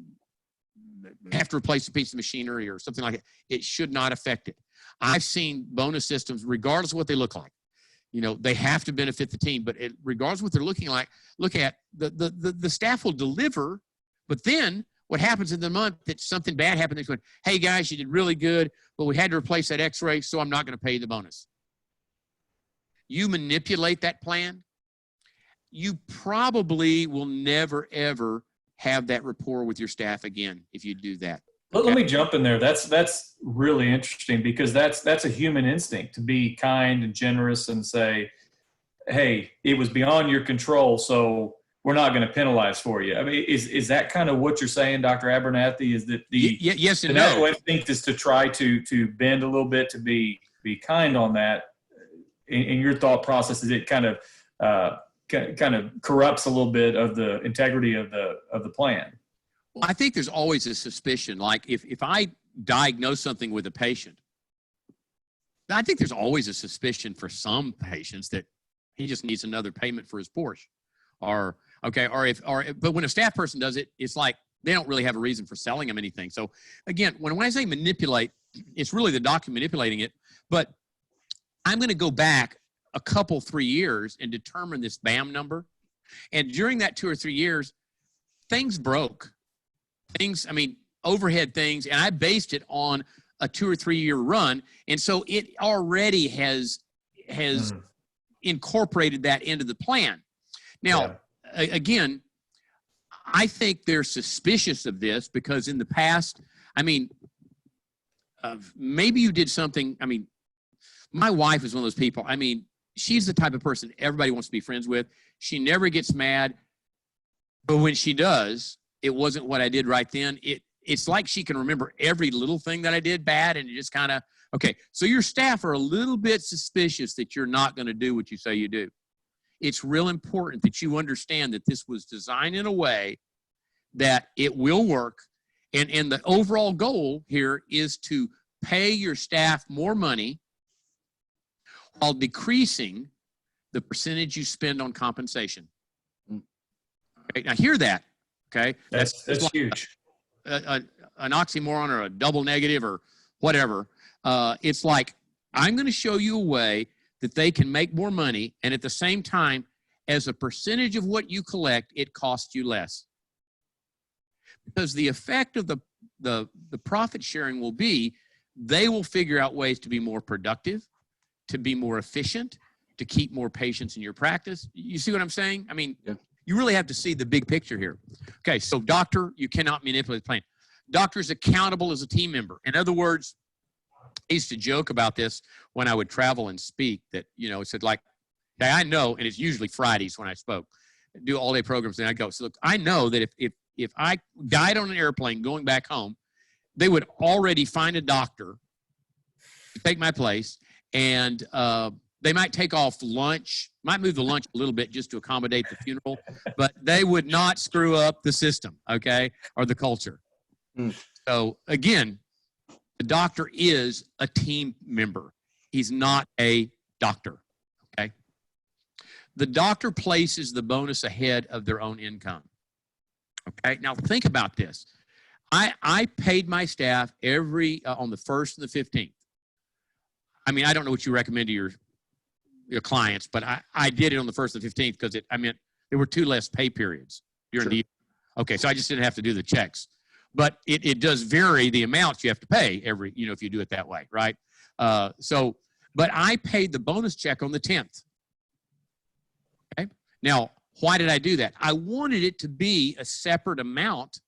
have to replace a piece of machinery or something like that, it should not affect it. I've seen bonus systems, regardless of what they look like, you know, they have to benefit the team, but regardless of what they're looking like, look at the staff will deliver, but then what happens in the month that something bad happened, they're going, hey guys, you did really good, but we had to replace that x-ray, so I'm not going to pay you the bonus. You manipulate that plan, you probably will never, ever have that rapport with your staff again if you do that. Let me jump in there. That's really interesting because that's a human instinct to be kind and generous and say, hey, it was beyond your control, so we're not going to penalize for you. I mean, is that kind of what you're saying, Dr. Abernathy? Is that yes and the no. natural instinct is to try to bend a little bit, to be kind on that? In your thought process, is it kind of kind of corrupts a little bit of the integrity of the plan. Well, I think there's always a suspicion. Like if I diagnose something with a patient, I think there's always a suspicion for some patients that he just needs another payment for his Porsche, but when a staff person does it, it's like they don't really have a reason for selling them anything. So again, when I say manipulate, it's really the doctor manipulating it. But I'm going to go back a couple, 3 years and determine this BAM number. And during that 2 or 3 years, things broke. Overhead things, and I based it on a 2 or 3 year run. And so it already has incorporated that into the plan. Now, again, I think they're suspicious of this because in the past, maybe you did something. My wife is one of those people. She's the type of person everybody wants to be friends with. She never gets mad, but when she does, it wasn't what I did right then. It's like she can remember every little thing that I did bad, and it just kind of, okay. So your staff are a little bit suspicious that you're not going to do what you say you do. It's real important that you understand that this was designed in a way that it will work. And the overall goal here is to pay your staff more money while decreasing the percentage you spend on compensation. Okay, now hear that. Okay, that's like huge. An oxymoron or a double negative or whatever. It's like, I'm going to show you a way that they can make more money, and at the same time, as a percentage of what you collect, it costs you less. Because the effect of the profit sharing will be, they will figure out ways to be more productive, to be more efficient, to keep more patients in your practice. You see what I'm saying? Yeah. You really have to see the big picture here. Okay, so doctor, you cannot manipulate the plan. Doctor is accountable as a team member. In other words, I used to joke about this when I would travel and speak that, it said like, hey, I know, and it's usually Fridays when I spoke, do all day programs, and I go, so look, I know that if I died on an airplane going back home, they would already find a doctor to take my place, and they might take off lunch, might move the lunch a little bit just to accommodate the funeral, but they would not screw up the system, okay, or the culture. So again, the doctor is a team member. He's not a doctor, okay? The doctor places the bonus ahead of their own income, okay? Now think about this. I paid my staff on the 1st and the 15th. I don't know what you recommend to your clients, but I did it on the 1st and 15th because there were 2 less pay periods during the year. Okay, so I just didn't have to do the checks. But it does vary the amounts you have to pay if you do it that way, right? But I paid the bonus check on the 10th. Okay. Now, why did I do that? I wanted it to be a separate amount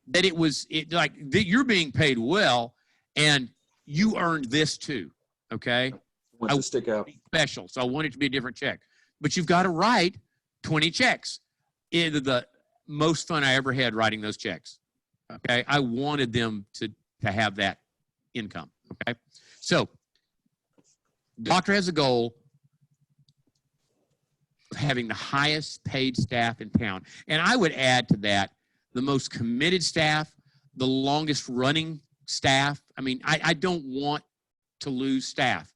that that you're being paid well and you earned this too. Okay. I want to stick out. Special. So I want it to be a different check. But you've got to write 20 checks. The most fun I ever had writing those checks. Okay. I wanted them to have that income. Okay. So doctor has a goal of having the highest paid staff in town. And I would add to that the most committed staff, the longest running staff. I don't want to lose staff,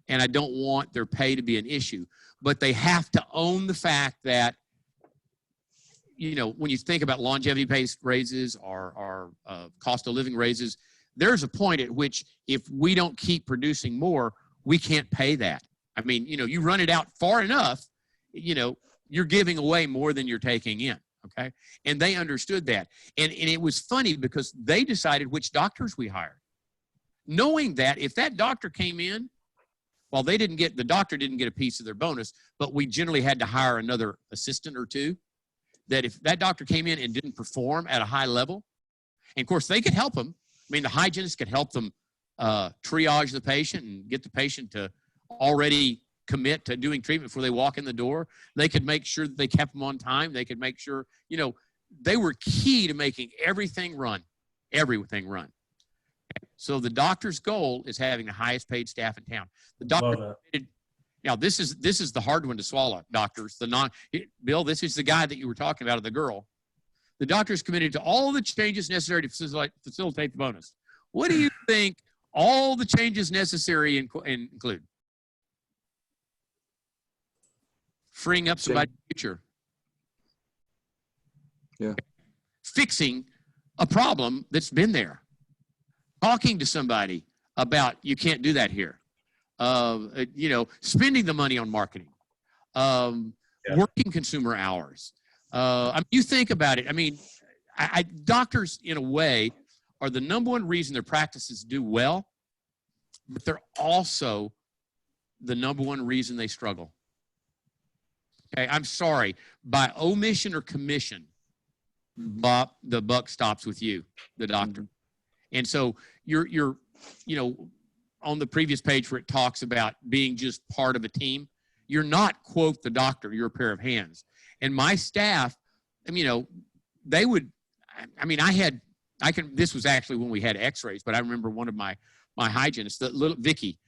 and I don't want their pay to be an issue, but they have to own the fact that, when you think about longevity-based raises or cost of living raises, there's a point at which if we don't keep producing more, we can't pay that. You run it out far enough, you're giving away more than you're taking in, okay? And they understood that. And it was funny because they decided which doctors we hired, knowing that if that doctor came in, well, the doctor didn't get a piece of their bonus, but we generally had to hire another assistant or two, that if that doctor came in and didn't perform at a high level, and of course they could help them. The hygienist could help them triage the patient and get the patient to already commit to doing treatment before they walk in the door. They could make sure that they kept them on time. They could make sure, they were key to making everything run. So the doctor's goal is having the highest paid staff in town. The doctor, Now, this is the hard one to swallow, doctors. Bill, this is the guy that you were talking about, of the girl. The doctor is committed to all the changes necessary to facilitate the bonus. What do you think all the changes necessary include? Freeing up somebody's future. Yeah. Fixing a problem that's been there. Talking to somebody about, you can't do that here. Spending the money on marketing. Working consumer hours. You think about it. I mean, doctors, in a way, are the number one reason their practices do well, but they're also the number one reason they struggle. Okay, I'm sorry. By omission or commission, the buck stops with you, the doctor. Mm-hmm. And so you're on the previous page where it talks about being just part of a team, you're not, quote, the doctor, you're a pair of hands. And my staff, they would, this was actually when we had x-rays, but I remember one of my hygienists, the little Vicky,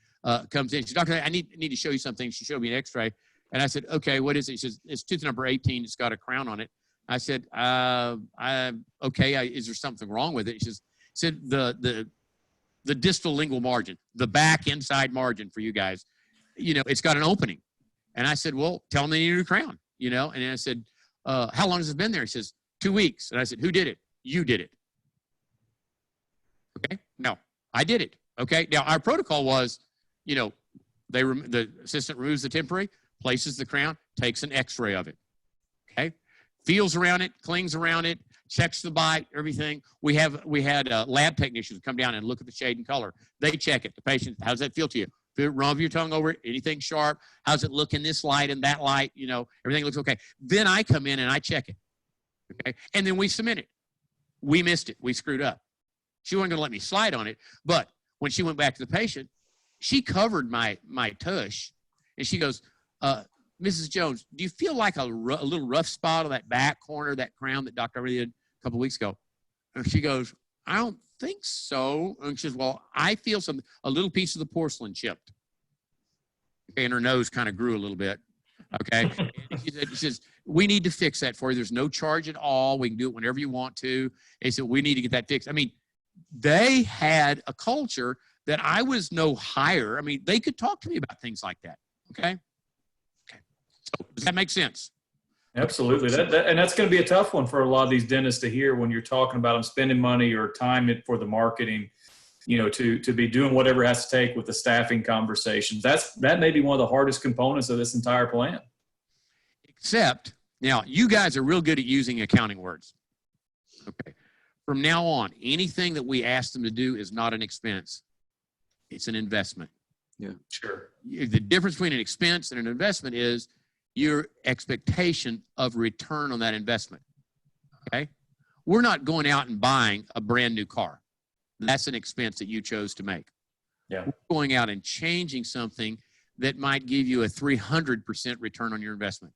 comes in. She said, "Doctor, I need to show you something." She showed me an x-ray. And I said, "Okay, what is it?" She says, "It's tooth number 18. It's got a crown on it." I said, "Okay, is there something wrong with it?" She said, the distal lingual margin, the back inside margin for you guys, it's got an opening. And I said, "Well, tell them they need a new crown, And then I said, "How long has it been there?" He says, 2 weeks. And I said, "Who did it?" "You did it." Okay. No, I did it. Okay. Now our protocol was, the assistant removes the temporary, places the crown, takes an x-ray of it. Okay. Feels around it, clings around it, checks the bite, everything. We had lab technicians come down and look at the shade and color. They check it. The patient, how does that feel to you? Rub your tongue over it, anything sharp? How's it look in this light and that light? Everything looks okay. Then I come in and I check it. Okay. And then we submit it. We missed it. We screwed up. She wasn't going to let me slide on it. But when she went back to the patient, she covered my tush. And she goes, "Mrs. Jones, do you feel like a little rough spot on that back corner, that crown that Dr. already did a couple of weeks ago?" And she goes, "I don't think so." And she says, "Well, I feel a little piece of the porcelain chipped." Okay, and her nose kind of grew a little bit. Okay. And she says, "We need to fix that for you. There's no charge at all. We can do it whenever you want to." They said, "We need to get that fixed." They had a culture that I was no higher. They could talk to me about things like that. Okay. So does that make sense? Absolutely. And that's going to be a tough one for a lot of these dentists to hear when you're talking about them spending money or time for the marketing, to be doing whatever it has to take with the staffing conversations. That may be one of the hardest components of this entire plan. Except, now, you guys are real good at using accounting words. Okay. From now on, anything that we ask them to do is not an expense. It's an investment. Yeah, sure. The difference between an expense and an investment is your expectation of return on that investment. Okay? We're not going out and buying a brand new car. That's an expense that you chose to make. Yeah. We're going out and changing something that might give you a 300% return on your investment.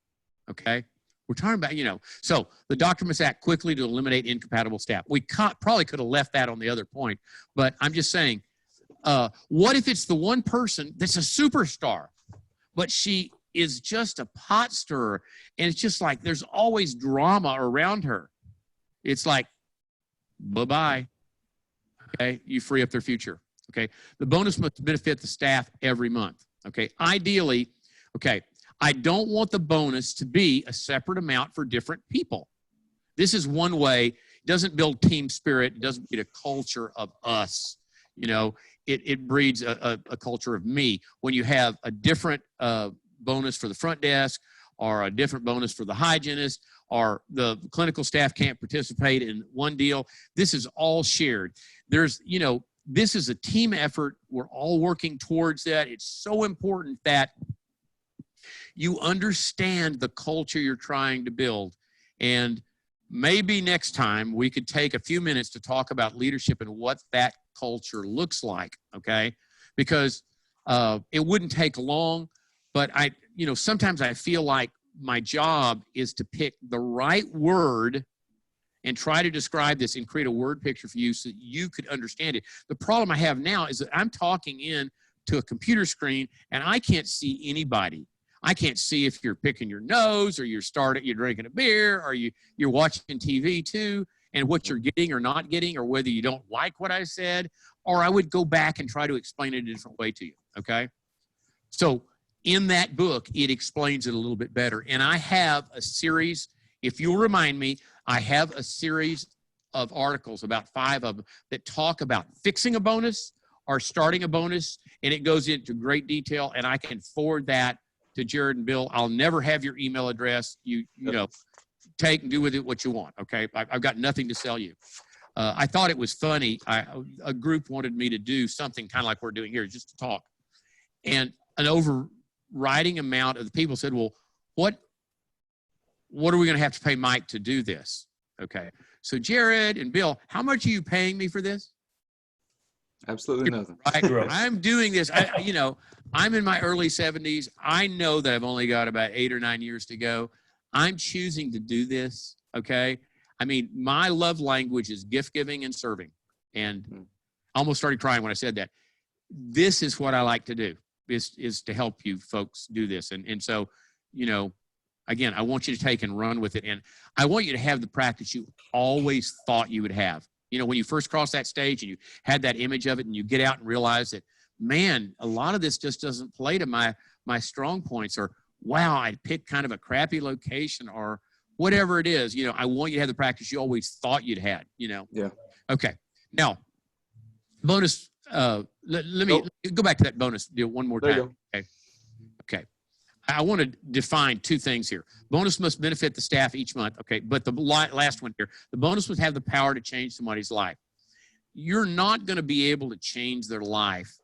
Okay? We're talking about, so the doctor must act quickly to eliminate incompatible staff. We probably could have left that on the other point, but I'm just saying, what if it's the one person that's a superstar, but she is just a pot stirrer, and it's just like there's always drama around her? It's like, bye-bye. Okay, you free up their future. Okay, the bonus must benefit the staff every month. Okay, ideally, okay, I don't want the bonus to be a separate amount for different people. This is one way. It doesn't build team spirit. It doesn't breed a culture of us. It breeds a culture of me. When you have a different bonus for the front desk, or a different bonus for the hygienist, or the clinical staff can't participate in one deal, this is all shared. This is a team effort. We're all working towards that. It's so important that you understand the culture you're trying to build. And maybe next time we could take a few minutes to talk about leadership and what that culture looks like, okay? Because it wouldn't take long, but sometimes I feel like my job is to pick the right word and try to describe this and create a word picture for you so that you could understand it. The problem I have now is that I'm talking in to a computer screen and I can't see anybody. I can't see if you're picking your nose or you're drinking a beer or you're watching TV too, and what you're getting or not getting, or whether you don't like what I said, or I would go back and try to explain it a different way to you, okay? So in that book, it explains it a little bit better. And I have a series, if you'll remind me, I have a series of articles, about 5 of them, that talk about fixing a bonus or starting a bonus, and it goes into great detail, and I can forward that to Jared and Bill. I'll never have your email address. You know, take and do with it what you want, okay? I've got nothing to sell you. I thought it was funny. A group wanted me to do something kind of like we're doing here, just to talk. And an overriding amount of the people said, well, what are we going to have to pay Mike to do this? Okay. So Jared and Bill, how much are you paying me for this? Absolutely nothing. Right? I'm doing this. I'm in my early 70s. I know that I've only got about 8 or 9 years to go. I'm choosing to do this. Okay. I mean, my love language is gift giving and serving. And I almost started crying when I said that. This is what I like to do, is to help you folks do this. And so, you know, again, I want you to take and run with it. And I want you to have the practice you always thought you would have. You know, when you first crossed that stage and you had that image of it and you get out and realize that, man, a lot of this just doesn't play to my strong points, or, wow, I picked kind of a crappy location, or whatever it is. You know, I want you to have the practice you always thought you'd had, you know? Yeah. Okay. Now, bonus, let me go back to that bonus deal one more time. Okay. Okay. I want to define 2 things here. Bonus must benefit the staff each month. Okay. But the last one here, the bonus must have the power to change somebody's life. You're not going to be able to change their life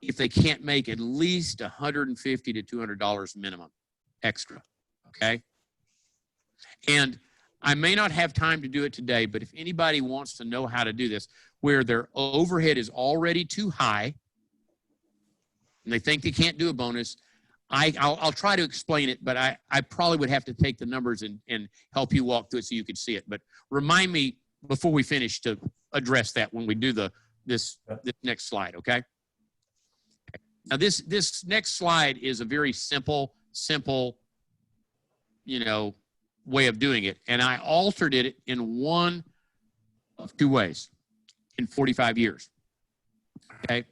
if they can't make at least $150 to $200 minimum extra. Okay. And I may not have time to do it today, but if anybody wants to know how to do this, where their overhead is already too high and they think they can't do a bonus, I'll try to explain it, but I probably would have to take the numbers and help you walk through it so you could see it. But remind me before we finish to address that when we do this next slide, okay? Now this next slide is a very simple, you know, way of doing it. And I altered it in one of 2 ways in 45 years, okay?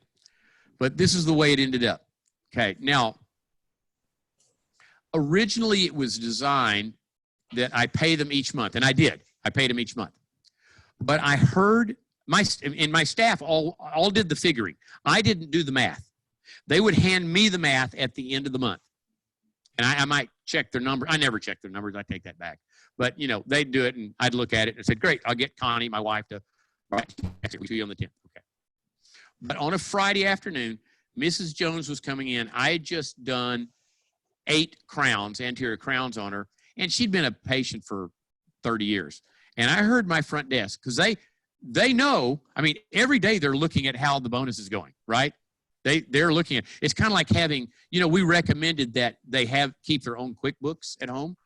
But this is the way it ended up, okay? Now, originally it was designed that I pay them each month, and I did. I paid them each month. But I heard my staff all did the figuring. I didn't do the math. They would hand me the math at the end of the month. And I might check their number. I never check their numbers. I take that back. But, you know, they'd do it, and I'd look at it and said, great, I'll get Connie, my wife, to write it. We see you on the 10th. Okay. But on a Friday afternoon, Mrs. Jones was coming in. I had just done 8 crowns, anterior crowns on her, and she'd been a patient for 30 years. And I heard my front desk, because they know, I mean, every day they're looking at how the bonus is going, right? They're looking at, it's kind of like having, you know, we recommended that they keep their own QuickBooks at home,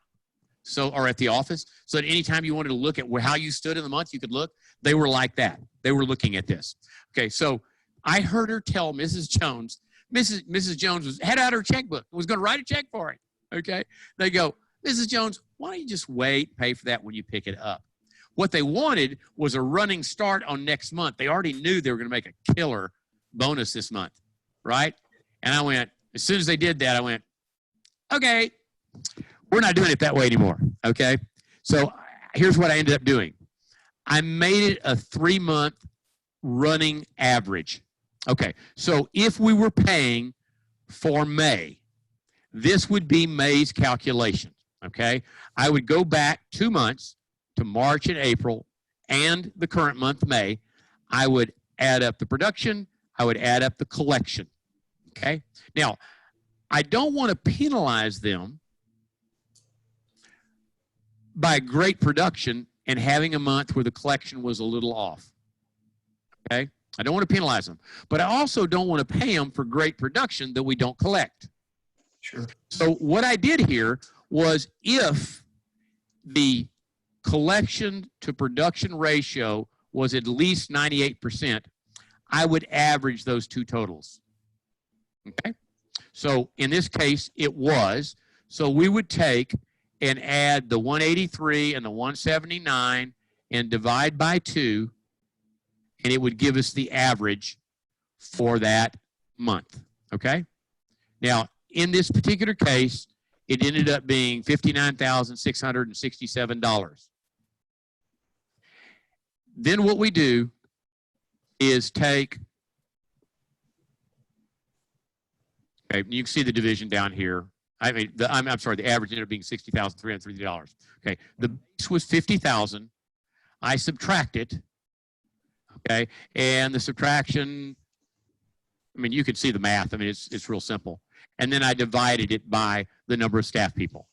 or at the office, so that anytime you wanted to look at how you stood in the month, you could look. They were like that. They were looking at this. Okay, so I heard her tell Mrs. Jones, Mrs. Jones had out her checkbook, was going to write a check for it. Okay, they go, Mrs. Jones, why don't you just wait, pay for that when you pick it up? What they wanted was a running start on next month. They already knew they were going to make a killer bonus this month, right? And I went, as soon as they did that, I went, okay, we're not doing it that way anymore, okay? So here's what I ended up doing. I made it a 3-month running average. Okay, so if we were paying for May, this would be May's calculation, okay? I would go back 2 months to March and April and the current month, May. I would add up the production. I would add up the collection, okay? Now, I don't want to penalize them by great production and having a month where the collection was a little off, okay? I don't want to penalize them, but I also don't want to pay them for great production that we don't collect. Sure. So what I did here was, if the collection to production ratio was at least 98%, I would average those 2 totals. Okay. So in this case, it was. So we would take and add the 183 and the 179 and divide by 2, and it would give us the average for that month. Okay. Now, in this particular case, it ended up being $59,667. Then what we do is take, okay, you can see the division down here. I mean, I'm sorry, the average ended up being $60,330. Okay, the base was $50,000. I subtract it, okay, and the subtraction, I mean, you can see the math. I mean, it's real simple. And then I divided it by the number of staff people.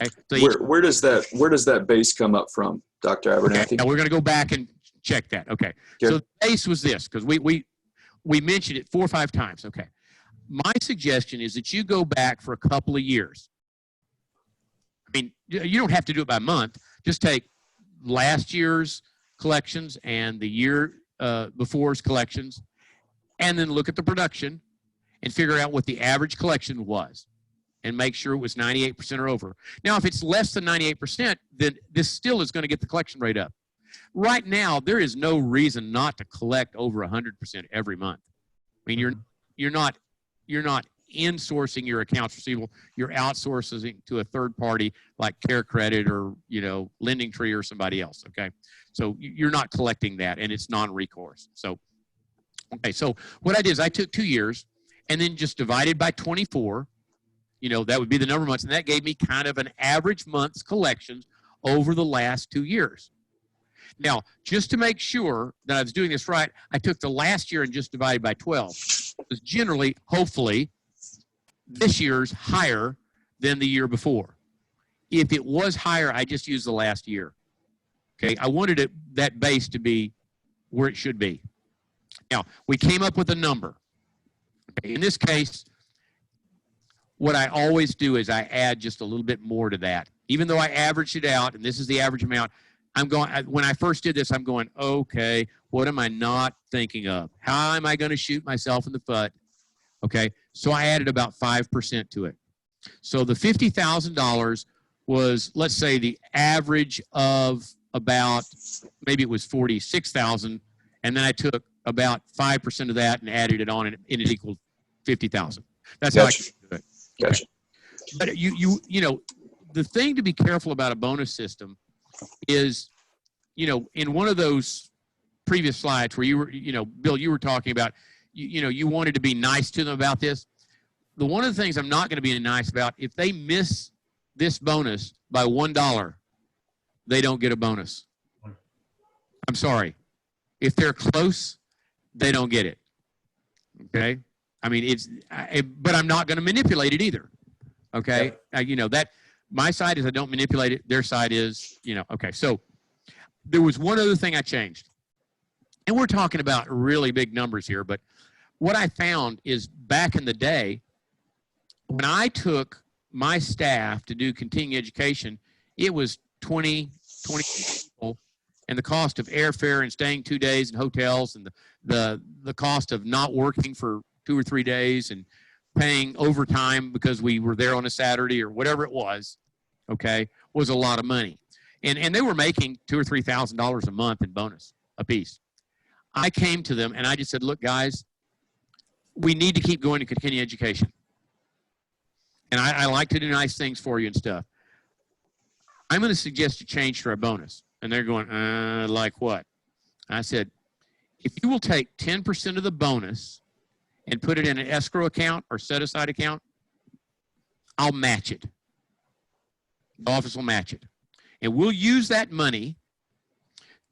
Okay, so where does that base come up from, Dr. Abernathy? Okay, now we're going to go back and check that. Okay, so the base was this, because we mentioned it 4 or 5 times. Okay, my suggestion is that you go back for a couple of years. I mean, you don't have to do it by month. Just take last year's collections and the year before's collections, and then look at the production and figure out what the average collection was and make sure it was 98% or over. Now, if it's less than 98%, then this still is going to get the collection rate up. Right now, there is no reason not to collect over 100% every month. I mean, you're not insourcing your accounts receivable. You're outsourcing to a third party like Care Credit or, Lending Tree or somebody else, okay? So you're not collecting that, and it's non-recourse. So, okay, so what I did is I took 2 years and then just divided by 24. That would be the number of months, and that gave me kind of an average month's collections over the last 2 years. Now, just to make sure that I was doing this right, I took the last year and just divided by 12. Because generally, hopefully, this year's higher than the year before. If it was higher, I just used the last year. Okay, I wanted that base to be where it should be. Now, we came up with a number. Okay, in this case, what I always do is I add just a little bit more to that. Even though I averaged it out, and this is the average amount, when I first did this, I'm going, okay, what am I not thinking of? How am I going to shoot myself in the foot? Okay, so I added about 5% to it. So the $50,000 was, let's say, the average of about, maybe it was 46,000, and then I took about 5% of that and added it on, and it equaled 50,000. That's how I do it. Gotcha. But the thing to be careful about a bonus system is, in one of those previous slides where you were, Bill, you were talking about, you wanted to be nice to them about this. One of the things I'm not going to be nice about, if they miss this bonus by $1, they don't get a bonus. I'm sorry. If they're close, they don't get it. Okay? I mean, but I'm not going to manipulate it either. Okay? Yep. My side is I don't manipulate it. Their side is, okay. So there was one other thing I changed. And we're talking about really big numbers here, but what I found is back in the day, when I took my staff to do continuing education, it was 20 people, and the cost of airfare and staying 2 days in hotels, and the cost of not working for 2 or 3 days and paying overtime because we were there on a Saturday or whatever it was, okay, was a lot of money. And they were making $2,000 or $3,000 a month in bonus apiece. I came to them and I just said, look, guys, we need to keep going to continuing education. And I like to do nice things for you and stuff. I'm going to suggest a change to our bonus. And they're going, like what? I said, if you will take 10% of the bonus and put it in an escrow account or set-aside account, I'll match it. The office will match it. And we'll use that money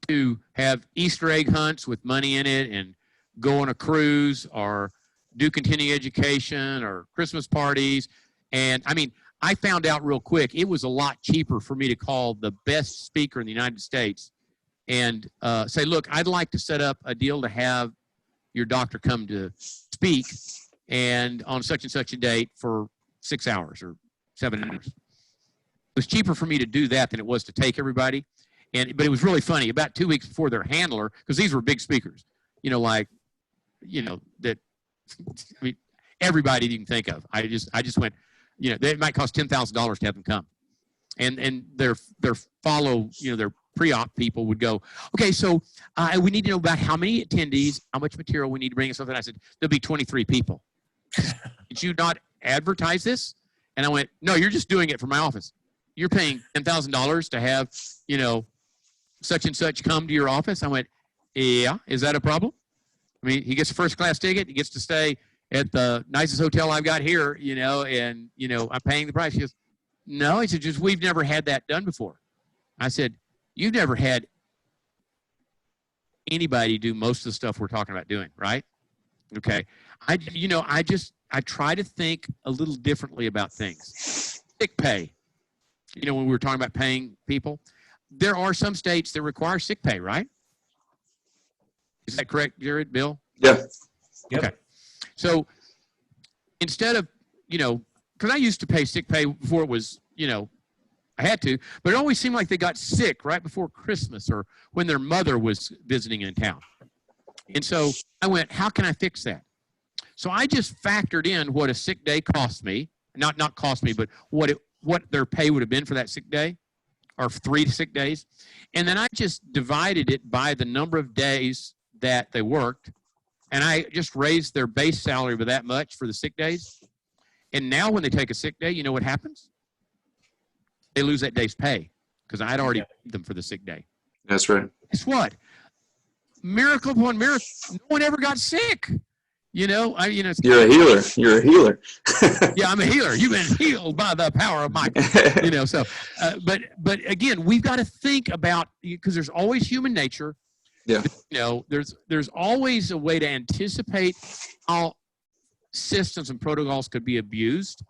to have Easter egg hunts with money in it and go on a cruise or do continuing education or Christmas parties. And, I mean, I found out real quick, it was a lot cheaper for me to call the best speaker in the United States and say, look, I'd like to set up a deal to have your doctor come to speak and on such and such a date for 6 hours or 7 hours. It was cheaper for me to do that than it was to take everybody. But it was really funny. About 2 weeks before their handler, because these were big speakers, that, I mean, everybody you can think of. I just went, it might cost $10,000 to have them come. And their follow, their pre-op people would go, okay, so we need to know about how many attendees, how much material we need to bring, and something. I said, there'll be 23 people. Did you not advertise this? And I went, no, you're just doing it for my office. You're paying $10,000 to have, such and such come to your office. I went, yeah, is that a problem? I mean, he gets a first class ticket. He gets to stay at the nicest hotel I've got here, and, I'm paying the price. He goes, no, he said, just we've never had that done before. I said, you've never had anybody do most of the stuff we're talking about doing, right? Okay. I try to think a little differently about things. Sick pay. When we were talking about paying people, there are some states that require sick pay, right? Is that correct, Jared, Bill? Yeah. Yep. Okay. So instead of, because I used to pay sick pay before it was, I had to, but it always seemed like they got sick right before Christmas or when their mother was visiting in town. And so I went, how can I fix that? So I just factored in what a sick day cost me, not cost me, but what their pay would have been for that sick day, or 3 sick days. And then I just divided it by the number of days that they worked. And I just raised their base salary by that much for the sick days. And now when they take a sick day, you know what happens? They lose that day's pay because I'd already paid them for the sick day. That's right. Guess what? Miracle upon miracle, no one ever got sick. You're a healer. You're a healer. Yeah, I'm a healer. You've been healed by the power of Michael. So, but again, we've got to think about, because there's always human nature. Yeah. There's always a way to anticipate how systems and protocols could be abused.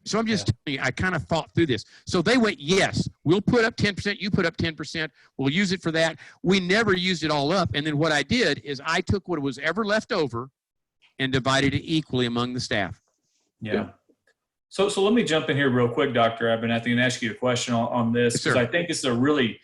So I'm just telling you, I kind of thought through this. So they went, yes, we'll put up 10%, you put up 10%, we'll use it for that. We never used it all up. And then what I did is I took what was ever left over and divided it equally among the staff. Yeah. So let me jump in here real quick, Dr. Abernathy, and ask you a question on this, because I think it's a really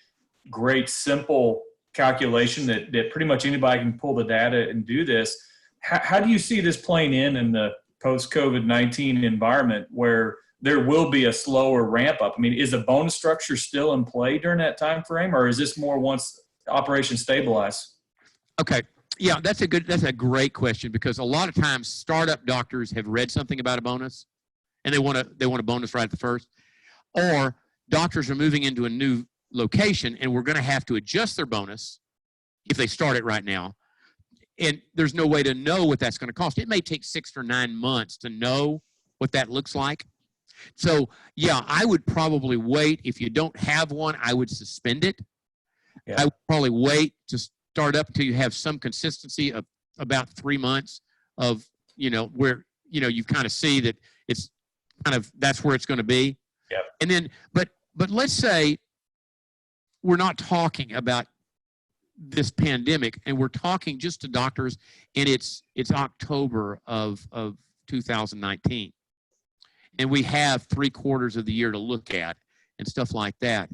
great, simple calculation that pretty much anybody can pull the data and do this. How do you see this playing in the post-COVID-19 environment where there will be a slower ramp up? I mean, is the bonus structure still in play during that time frame, or is this more once operations stabilize? Okay. Yeah, that's a great question, because a lot of times startup doctors have read something about a bonus and they want a bonus right at the first, or doctors are moving into a new location and we're going to have to adjust their bonus if they start it right now. And there's no way to know what that's going to cost. It may take 6 or 9 months to know what that looks like. So, yeah, I would probably wait. If you don't have one, I would suspend it. Yeah. I would probably wait to start up until you have some consistency of about 3 months of, where, you kind of see that it's kind of, that's where it's going to be. Yeah. And then, but let's say we're not talking about this pandemic, and we're talking just to doctors, and it's October of 2019, and we have 3/4 of the year to look at and stuff like that.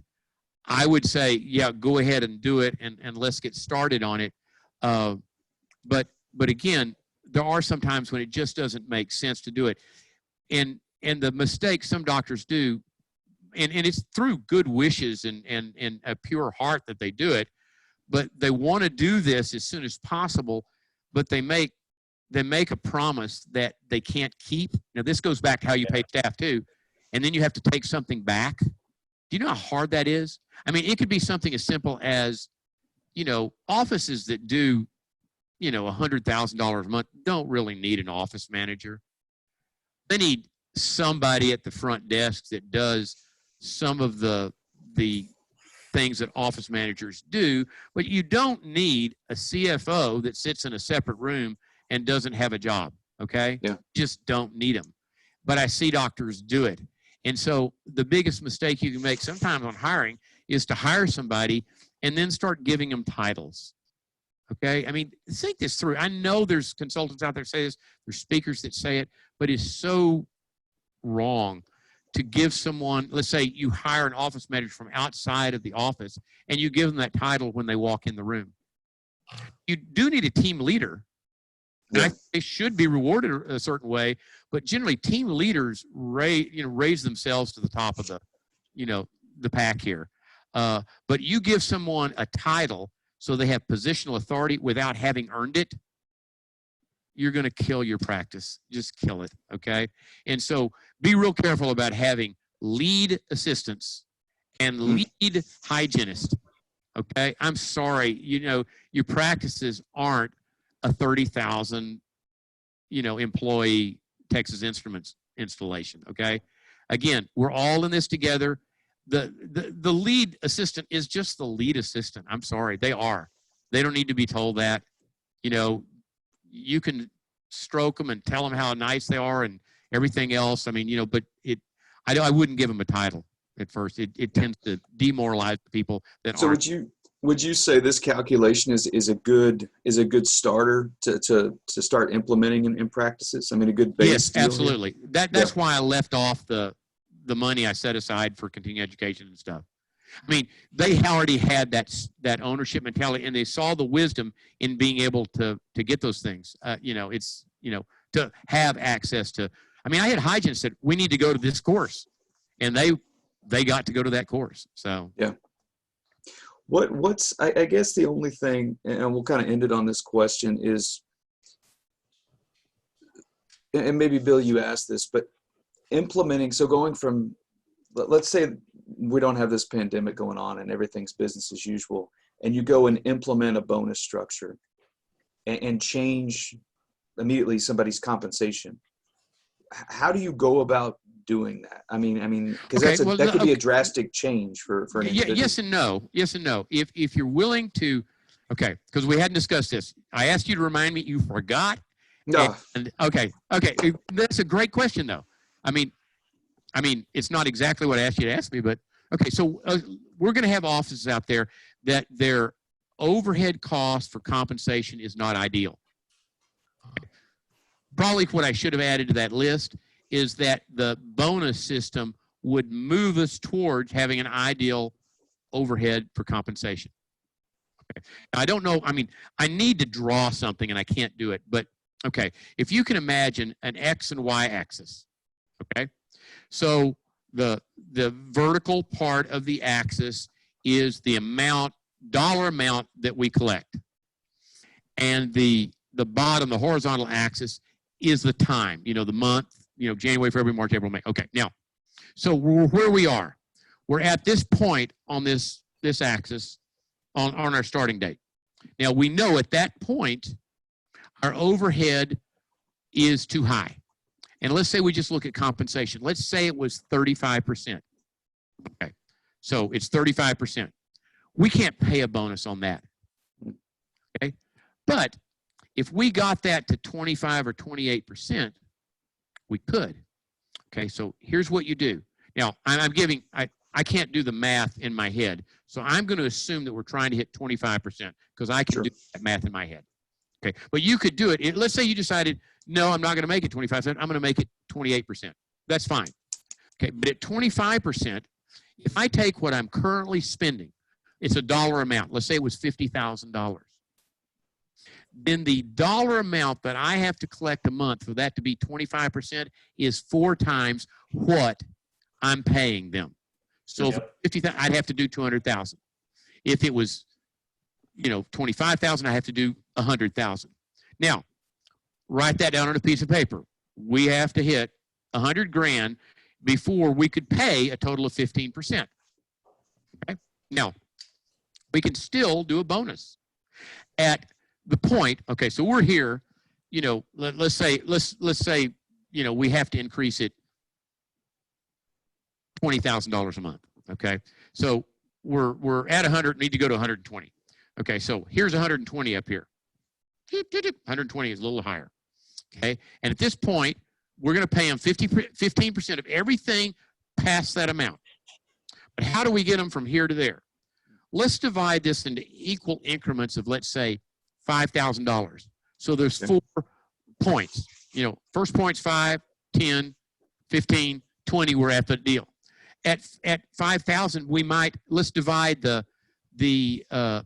I would say, yeah, go ahead and do it, and let's get started on it. But again, there are some times when it just doesn't make sense to do it, and the mistake some doctors do, and it's through good wishes and a pure heart that they do it. But they want to do this as soon as possible, but they make a promise that they can't keep. Now, this goes back to how you pay staff too, and then you have to take something back. Do you know how hard that is? I mean, it could be something as simple as, offices that do, $100,000 a month don't really need an office manager. They need somebody at the front desk that does some of the things that office managers do, but you don't need a CFO that sits in a separate room and doesn't have a job, okay? Yeah. Just don't need them. But I see doctors do it. And so the biggest mistake you can make sometimes on hiring is to hire somebody and then start giving them titles, okay? I mean, think this through. I know there's consultants out there say this, there's speakers that say it, but it's so wrong to give someone, let's say you hire an office manager from outside of the office and you give them that title when they walk in the room. You do need a team leader, And I think they should be rewarded a certain way, but generally team leaders raise themselves to the top of the pack here. But you give someone a title so they have positional authority without having earned it, you're going to kill your practice. Just kill it, okay? And so be real careful about having lead assistants and lead hygienist, okay? I'm sorry, your practices aren't a 30,000, employee Texas Instruments installation, okay? Again, we're all in this together. The lead assistant is just the lead assistant. I'm sorry, they are. They don't need to be told that. You can stroke them and tell them how nice they are and everything else. I mean, but I wouldn't give them a title at first. It tends to demoralize people that aren't. So would you say this calculation is a good starter to start implementing in practices? I mean, a good base. Yes, absolutely. That's why I left off the money I set aside for continuing education and stuff. I mean, they already had that ownership mentality, and they saw the wisdom in being able to get those things. To have access to. I mean, I had hygienists that we need to go to this course, and they got to go to that course. So yeah. What's I guess the only thing, and we'll kind of end it on this question is, and maybe Bill, you asked this, but implementing, so going from, let's say we don't have this pandemic going on and everything's business as usual, and you go and implement a bonus structure and change immediately somebody's compensation. How do you go about doing that? I mean, because that could be a drastic change for an individual. Yes and no. Yes and no. If you're willing to, okay, because we hadn't discussed this. I asked you to remind me. You forgot. No. And okay. That's a great question, though. I mean, it's not exactly what I asked you to ask me, but okay. So we're going to have offices out there that their overhead cost for compensation is not ideal. Okay. Probably what I should have added to that list is that the bonus system would move us towards having an ideal overhead for compensation. Okay. Now, I don't know. I mean, I need to draw something and I can't do it, but okay. If you can imagine an X and Y axis, okay? So the vertical part of the axis is the dollar amount that we collect. And the bottom, the horizontal axis is the time, the month, January, February, March, April, May. Okay, now, so where we are, we're at this point on this axis on our starting date. Now, we know at that point, our overhead is too high. And let's say we just look at compensation. Let's say it was 35%. Okay, so it's 35%. We can't pay a bonus on that. Okay, but if we got that to 25 or 28%, we could. Okay, so here's what you do. Now, I can't do the math in my head, so I'm going to assume that we're trying to hit 25% because I can do that math in my head. Okay, but you could do it. Let's say you decided, no, I'm not going to make it 25%. I'm going to make it 28%. That's fine. Okay, but at 25%, if I take what I'm currently spending, it's a dollar amount. Let's say it was $50,000. Then the dollar amount that I have to collect a month for that to be 25% is 4 times what I'm paying them. So for 50,000, I'd have to do 200,000. If it was, 25,000, I have to do 100,000. Now, write that down on a piece of paper. We have to hit 100 grand before we could pay a total of 15%. Okay? Now, we can still do a bonus at the point. Okay, so we're here. Let's say we have to increase it $20,000 a month. Okay, so we're at 100, need to go to 120. Okay, so here's 120 up here. 120 is a little higher. Okay, and at this point, we're going to pay them 15% of everything past that amount. But how do we get them from here to there? Let's divide this into equal increments of, let's say, $5,000. So there's 4 points. First point's 5, 10, 15, 20. We're at the deal. At 5,000, let's divide the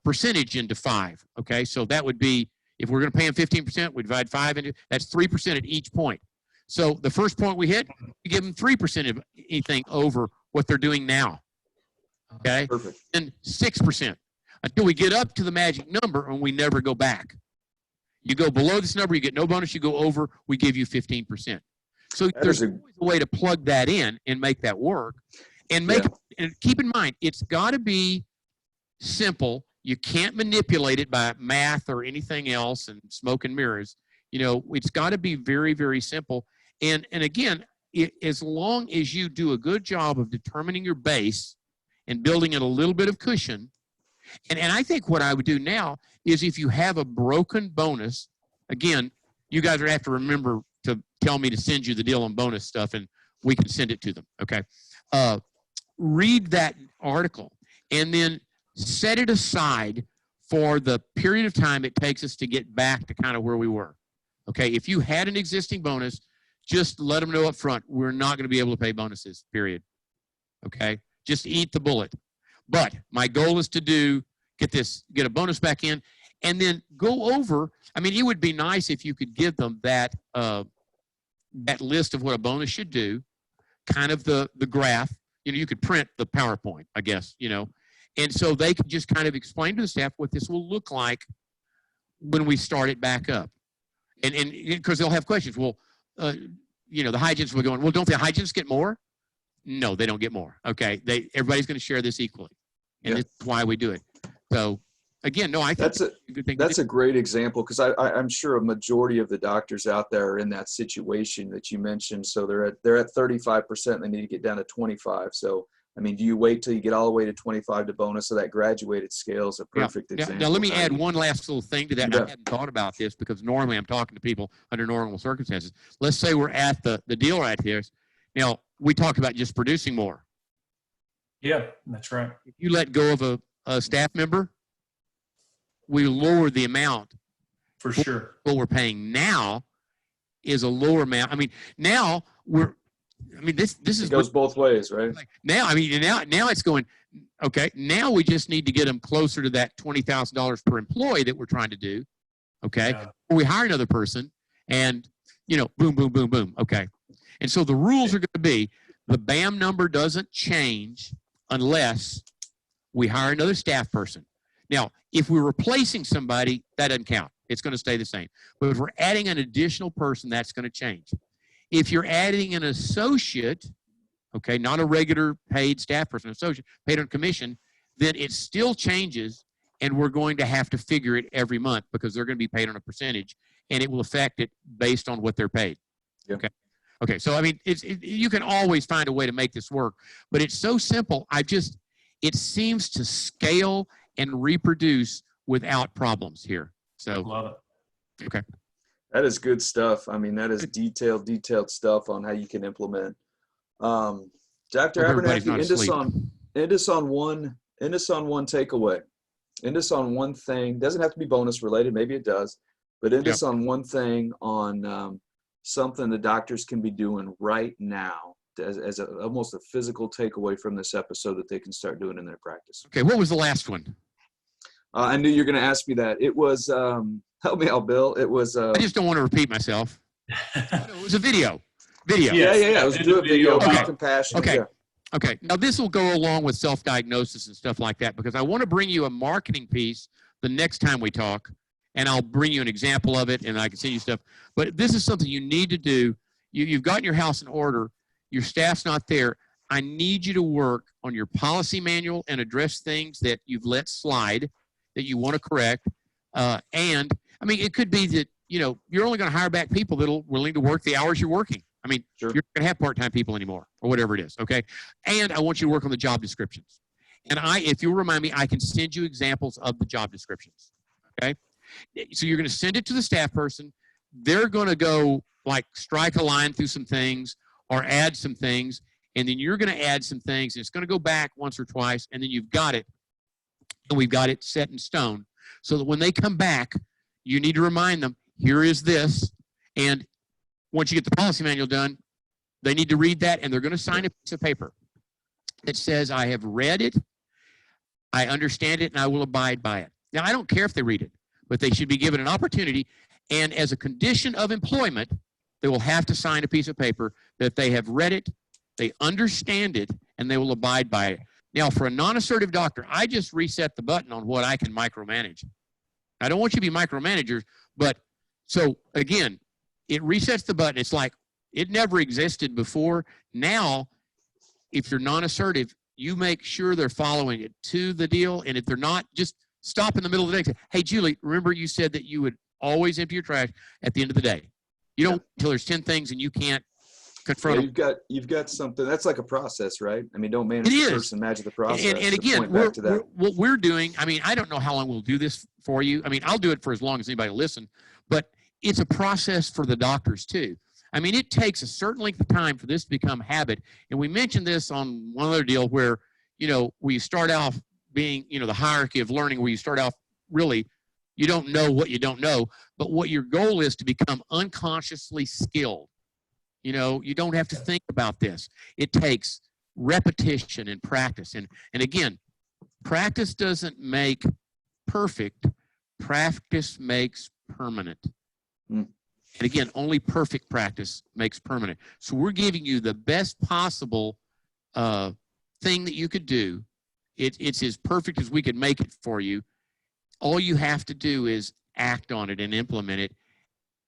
percentage into 5. Okay, so that would be If we're going to pay them 15%, we divide 5 into, that's 3% at each point. So the first point we hit, we give them 3% of anything over what they're doing now. Okay? Perfect. And 6% until we get up to the magic number and we never go back. You go below this number, you get no bonus. You go over, we give you 15%. So there's always a way to plug that in and make that work. And make and keep in mind, it's got to be simple. You can't manipulate it by math or anything else and smoke and mirrors. You know, it's got to be very, very simple. And again, as long as you do a good job of determining your base and building in a little bit of cushion, and I think what I would do now is if you have a broken bonus, again, you guys are going to have to remember to tell me to send you the deal on bonus stuff, and we can send it to them, okay? Read that article, and then set it aside for the period of time it takes us to get back to kind of where we were, okay? If you had an existing bonus, just let them know up front, we're not going to be able to pay bonuses, period, okay? Just eat the bullet. But my goal is to get a bonus back in, and then go over. I mean, it would be nice if you could give them that list of what a bonus should do, kind of the graph. You know, you could print the PowerPoint, I guess, you know, and so they could just kind of explain to the staff what this will look like when we start it back up. And because they'll have questions. Well, you know, the hygienists will be going, well, don't the hygienists get more? No, they don't get more. Okay, everybody's going to share this equally, and that's why we do it. So, again, no, I think that's a good thing. That's a great example, because I'm sure a majority of the doctors out there are in that situation that you mentioned. So they're at 35%. They need to get down to 25. So, I mean, do you wait till you get all the way to 25 to bonus? So that graduated scale is a perfect example. Now, let me add one last little thing to that. I hadn't thought about this, because normally I'm talking to people under normal circumstances. Let's say we're at the deal right here. Now, we talk about just producing more. Yeah, that's right. If you let go of a staff member, we lower the amount. For sure. What we're paying now is a lower amount. I mean, now this is goes both ways, right? Now, I mean, now it's going, okay, now we just need to get them closer to that $20,000 per employee that we're trying to do. Okay. Yeah. Or we hire another person and, you know, boom, boom, boom, boom. Okay. And so the rules are going to be the BAM number doesn't change unless we hire another staff person. Now, if we're replacing somebody, that doesn't count. It's going to stay the same. But if we're adding an additional person, that's going to change. If you're adding an associate, okay, not a regular paid staff person, associate, paid on commission, then it still changes, and we're going to have to figure it every month, because they're going to be paid on a percentage, and it will affect it based on what they're paid. Yep. Okay. Okay, so I mean, you can always find a way to make this work, but it's so simple. It seems to scale and reproduce without problems here. So, love it. Okay. That is good stuff. I mean, that is detailed stuff on how you can implement. Dr. Abernathy, end us on one takeaway. End us on one thing. Doesn't have to be bonus related. Maybe it does, but end us on one thing on something the doctors can be doing right now as almost a physical takeaway from this episode that they can start doing in their practice. Okay, what was the last one? I knew you were going to ask me that. It was, help me out, Bill. It was. I just don't want to repeat myself. It was a video. Yeah. It was a video about compassion. Okay. Yeah. Okay. Now, this will go along with self-diagnosis and stuff like that, because I want to bring you a marketing piece the next time we talk, and I'll bring you an example of it, and I can send you stuff. But this is something you need to do. You've gotten your house in order. Your staff's not there. I need you to work on your policy manual and address things that you've let slide that you want to correct. And, I mean, it could be that, you know, you're only going to hire back people that are willing to work the hours you're working. I mean, You're not going to have part-time people anymore, or whatever it is, okay? And I want you to work on the job descriptions. And if you'll remind me, I can send you examples of the job descriptions, okay? So you're going to send it to the staff person. They're going to go, like, strike a line through some things or add some things, and then you're going to add some things, and it's going to go back once or twice, and then you've got it, and we've got it set in stone, so that when they come back, you need to remind them, here is this, and once you get the policy manual done, they need to read that, and they're going to sign a piece of paper that says, I have read it, I understand it, and I will abide by it. Now, I don't care if they read it, but they should be given an opportunity. And as a condition of employment, they will have to sign a piece of paper that they have read it, they understand it, and they will abide by it. Now, for a non-assertive doctor, I just reset the button on what I can micromanage. I don't want you to be micromanagers, but so again, it resets the button. It's like it never existed before. Now, if you're non-assertive, you make sure they're following it to the deal. And if they're not, just stop in the middle of the day and say, hey, Julie, remember you said that you would always empty your trash at the end of the day. You don't until there's 10 things and you can't confront them. You've got something that's like a process, right? I mean, don't manage the person, manage the process. And again, what we're doing, I mean, I don't know how long we'll do this for you. I mean, I'll do it for as long as anybody will listen, but it's a process for the doctors too. I mean, it takes a certain length of time for this to become habit. And we mentioned this on one other deal where, you know, we start off being, you know, the hierarchy of learning where you start off really, you don't know what you don't know, but what your goal is to become unconsciously skilled. You know, you don't have to think about this. It takes repetition and practice. And again, practice doesn't make perfect. Practice makes permanent. And again, only perfect practice makes permanent. So we're giving you the best possible thing that you could do. It's as perfect as we could make it for you. All you have to do is act on it and implement it.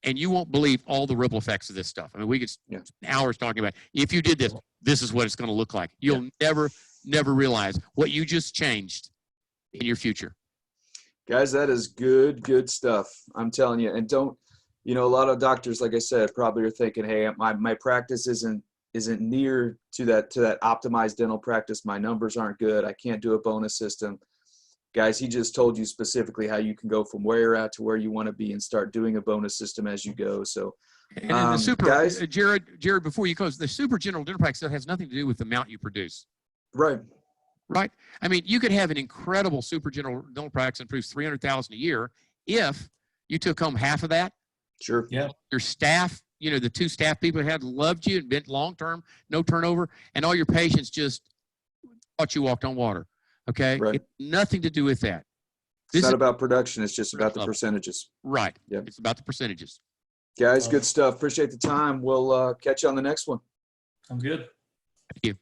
And you won't believe all the ripple effects of this stuff. I mean, we could spend hours talking about, if you did this, this is what it's going to look like. You'll never realize what you just changed in your future. Guys, that is good stuff. I'm telling you. And don't, you know, a lot of doctors, like I said, probably are thinking, hey, my practice isn't near to that optimized dental practice. My numbers aren't good. I can't do a bonus system. Guys, he just told you specifically how you can go from where you're at to where you want to be and start doing a bonus system as you go. So, and in the super, guys, Jared, before you close, the super general dental practice that has nothing to do with the amount you produce. Right. Right. I mean, you could have an incredible super general dental practice and produce $300,000 a year if you took home half of that. Sure. Yeah. Your staff, you know, the 2 staff people had loved you and been long-term, no turnover, and all your patients just thought you walked on water. Okay. Right. It's nothing to do with that. It's not about production. It's just about the level. Percentages. Right. Yeah. It's about the percentages. Guys, good stuff. Appreciate the time. We'll catch you on the next one. I'm good. Thank you.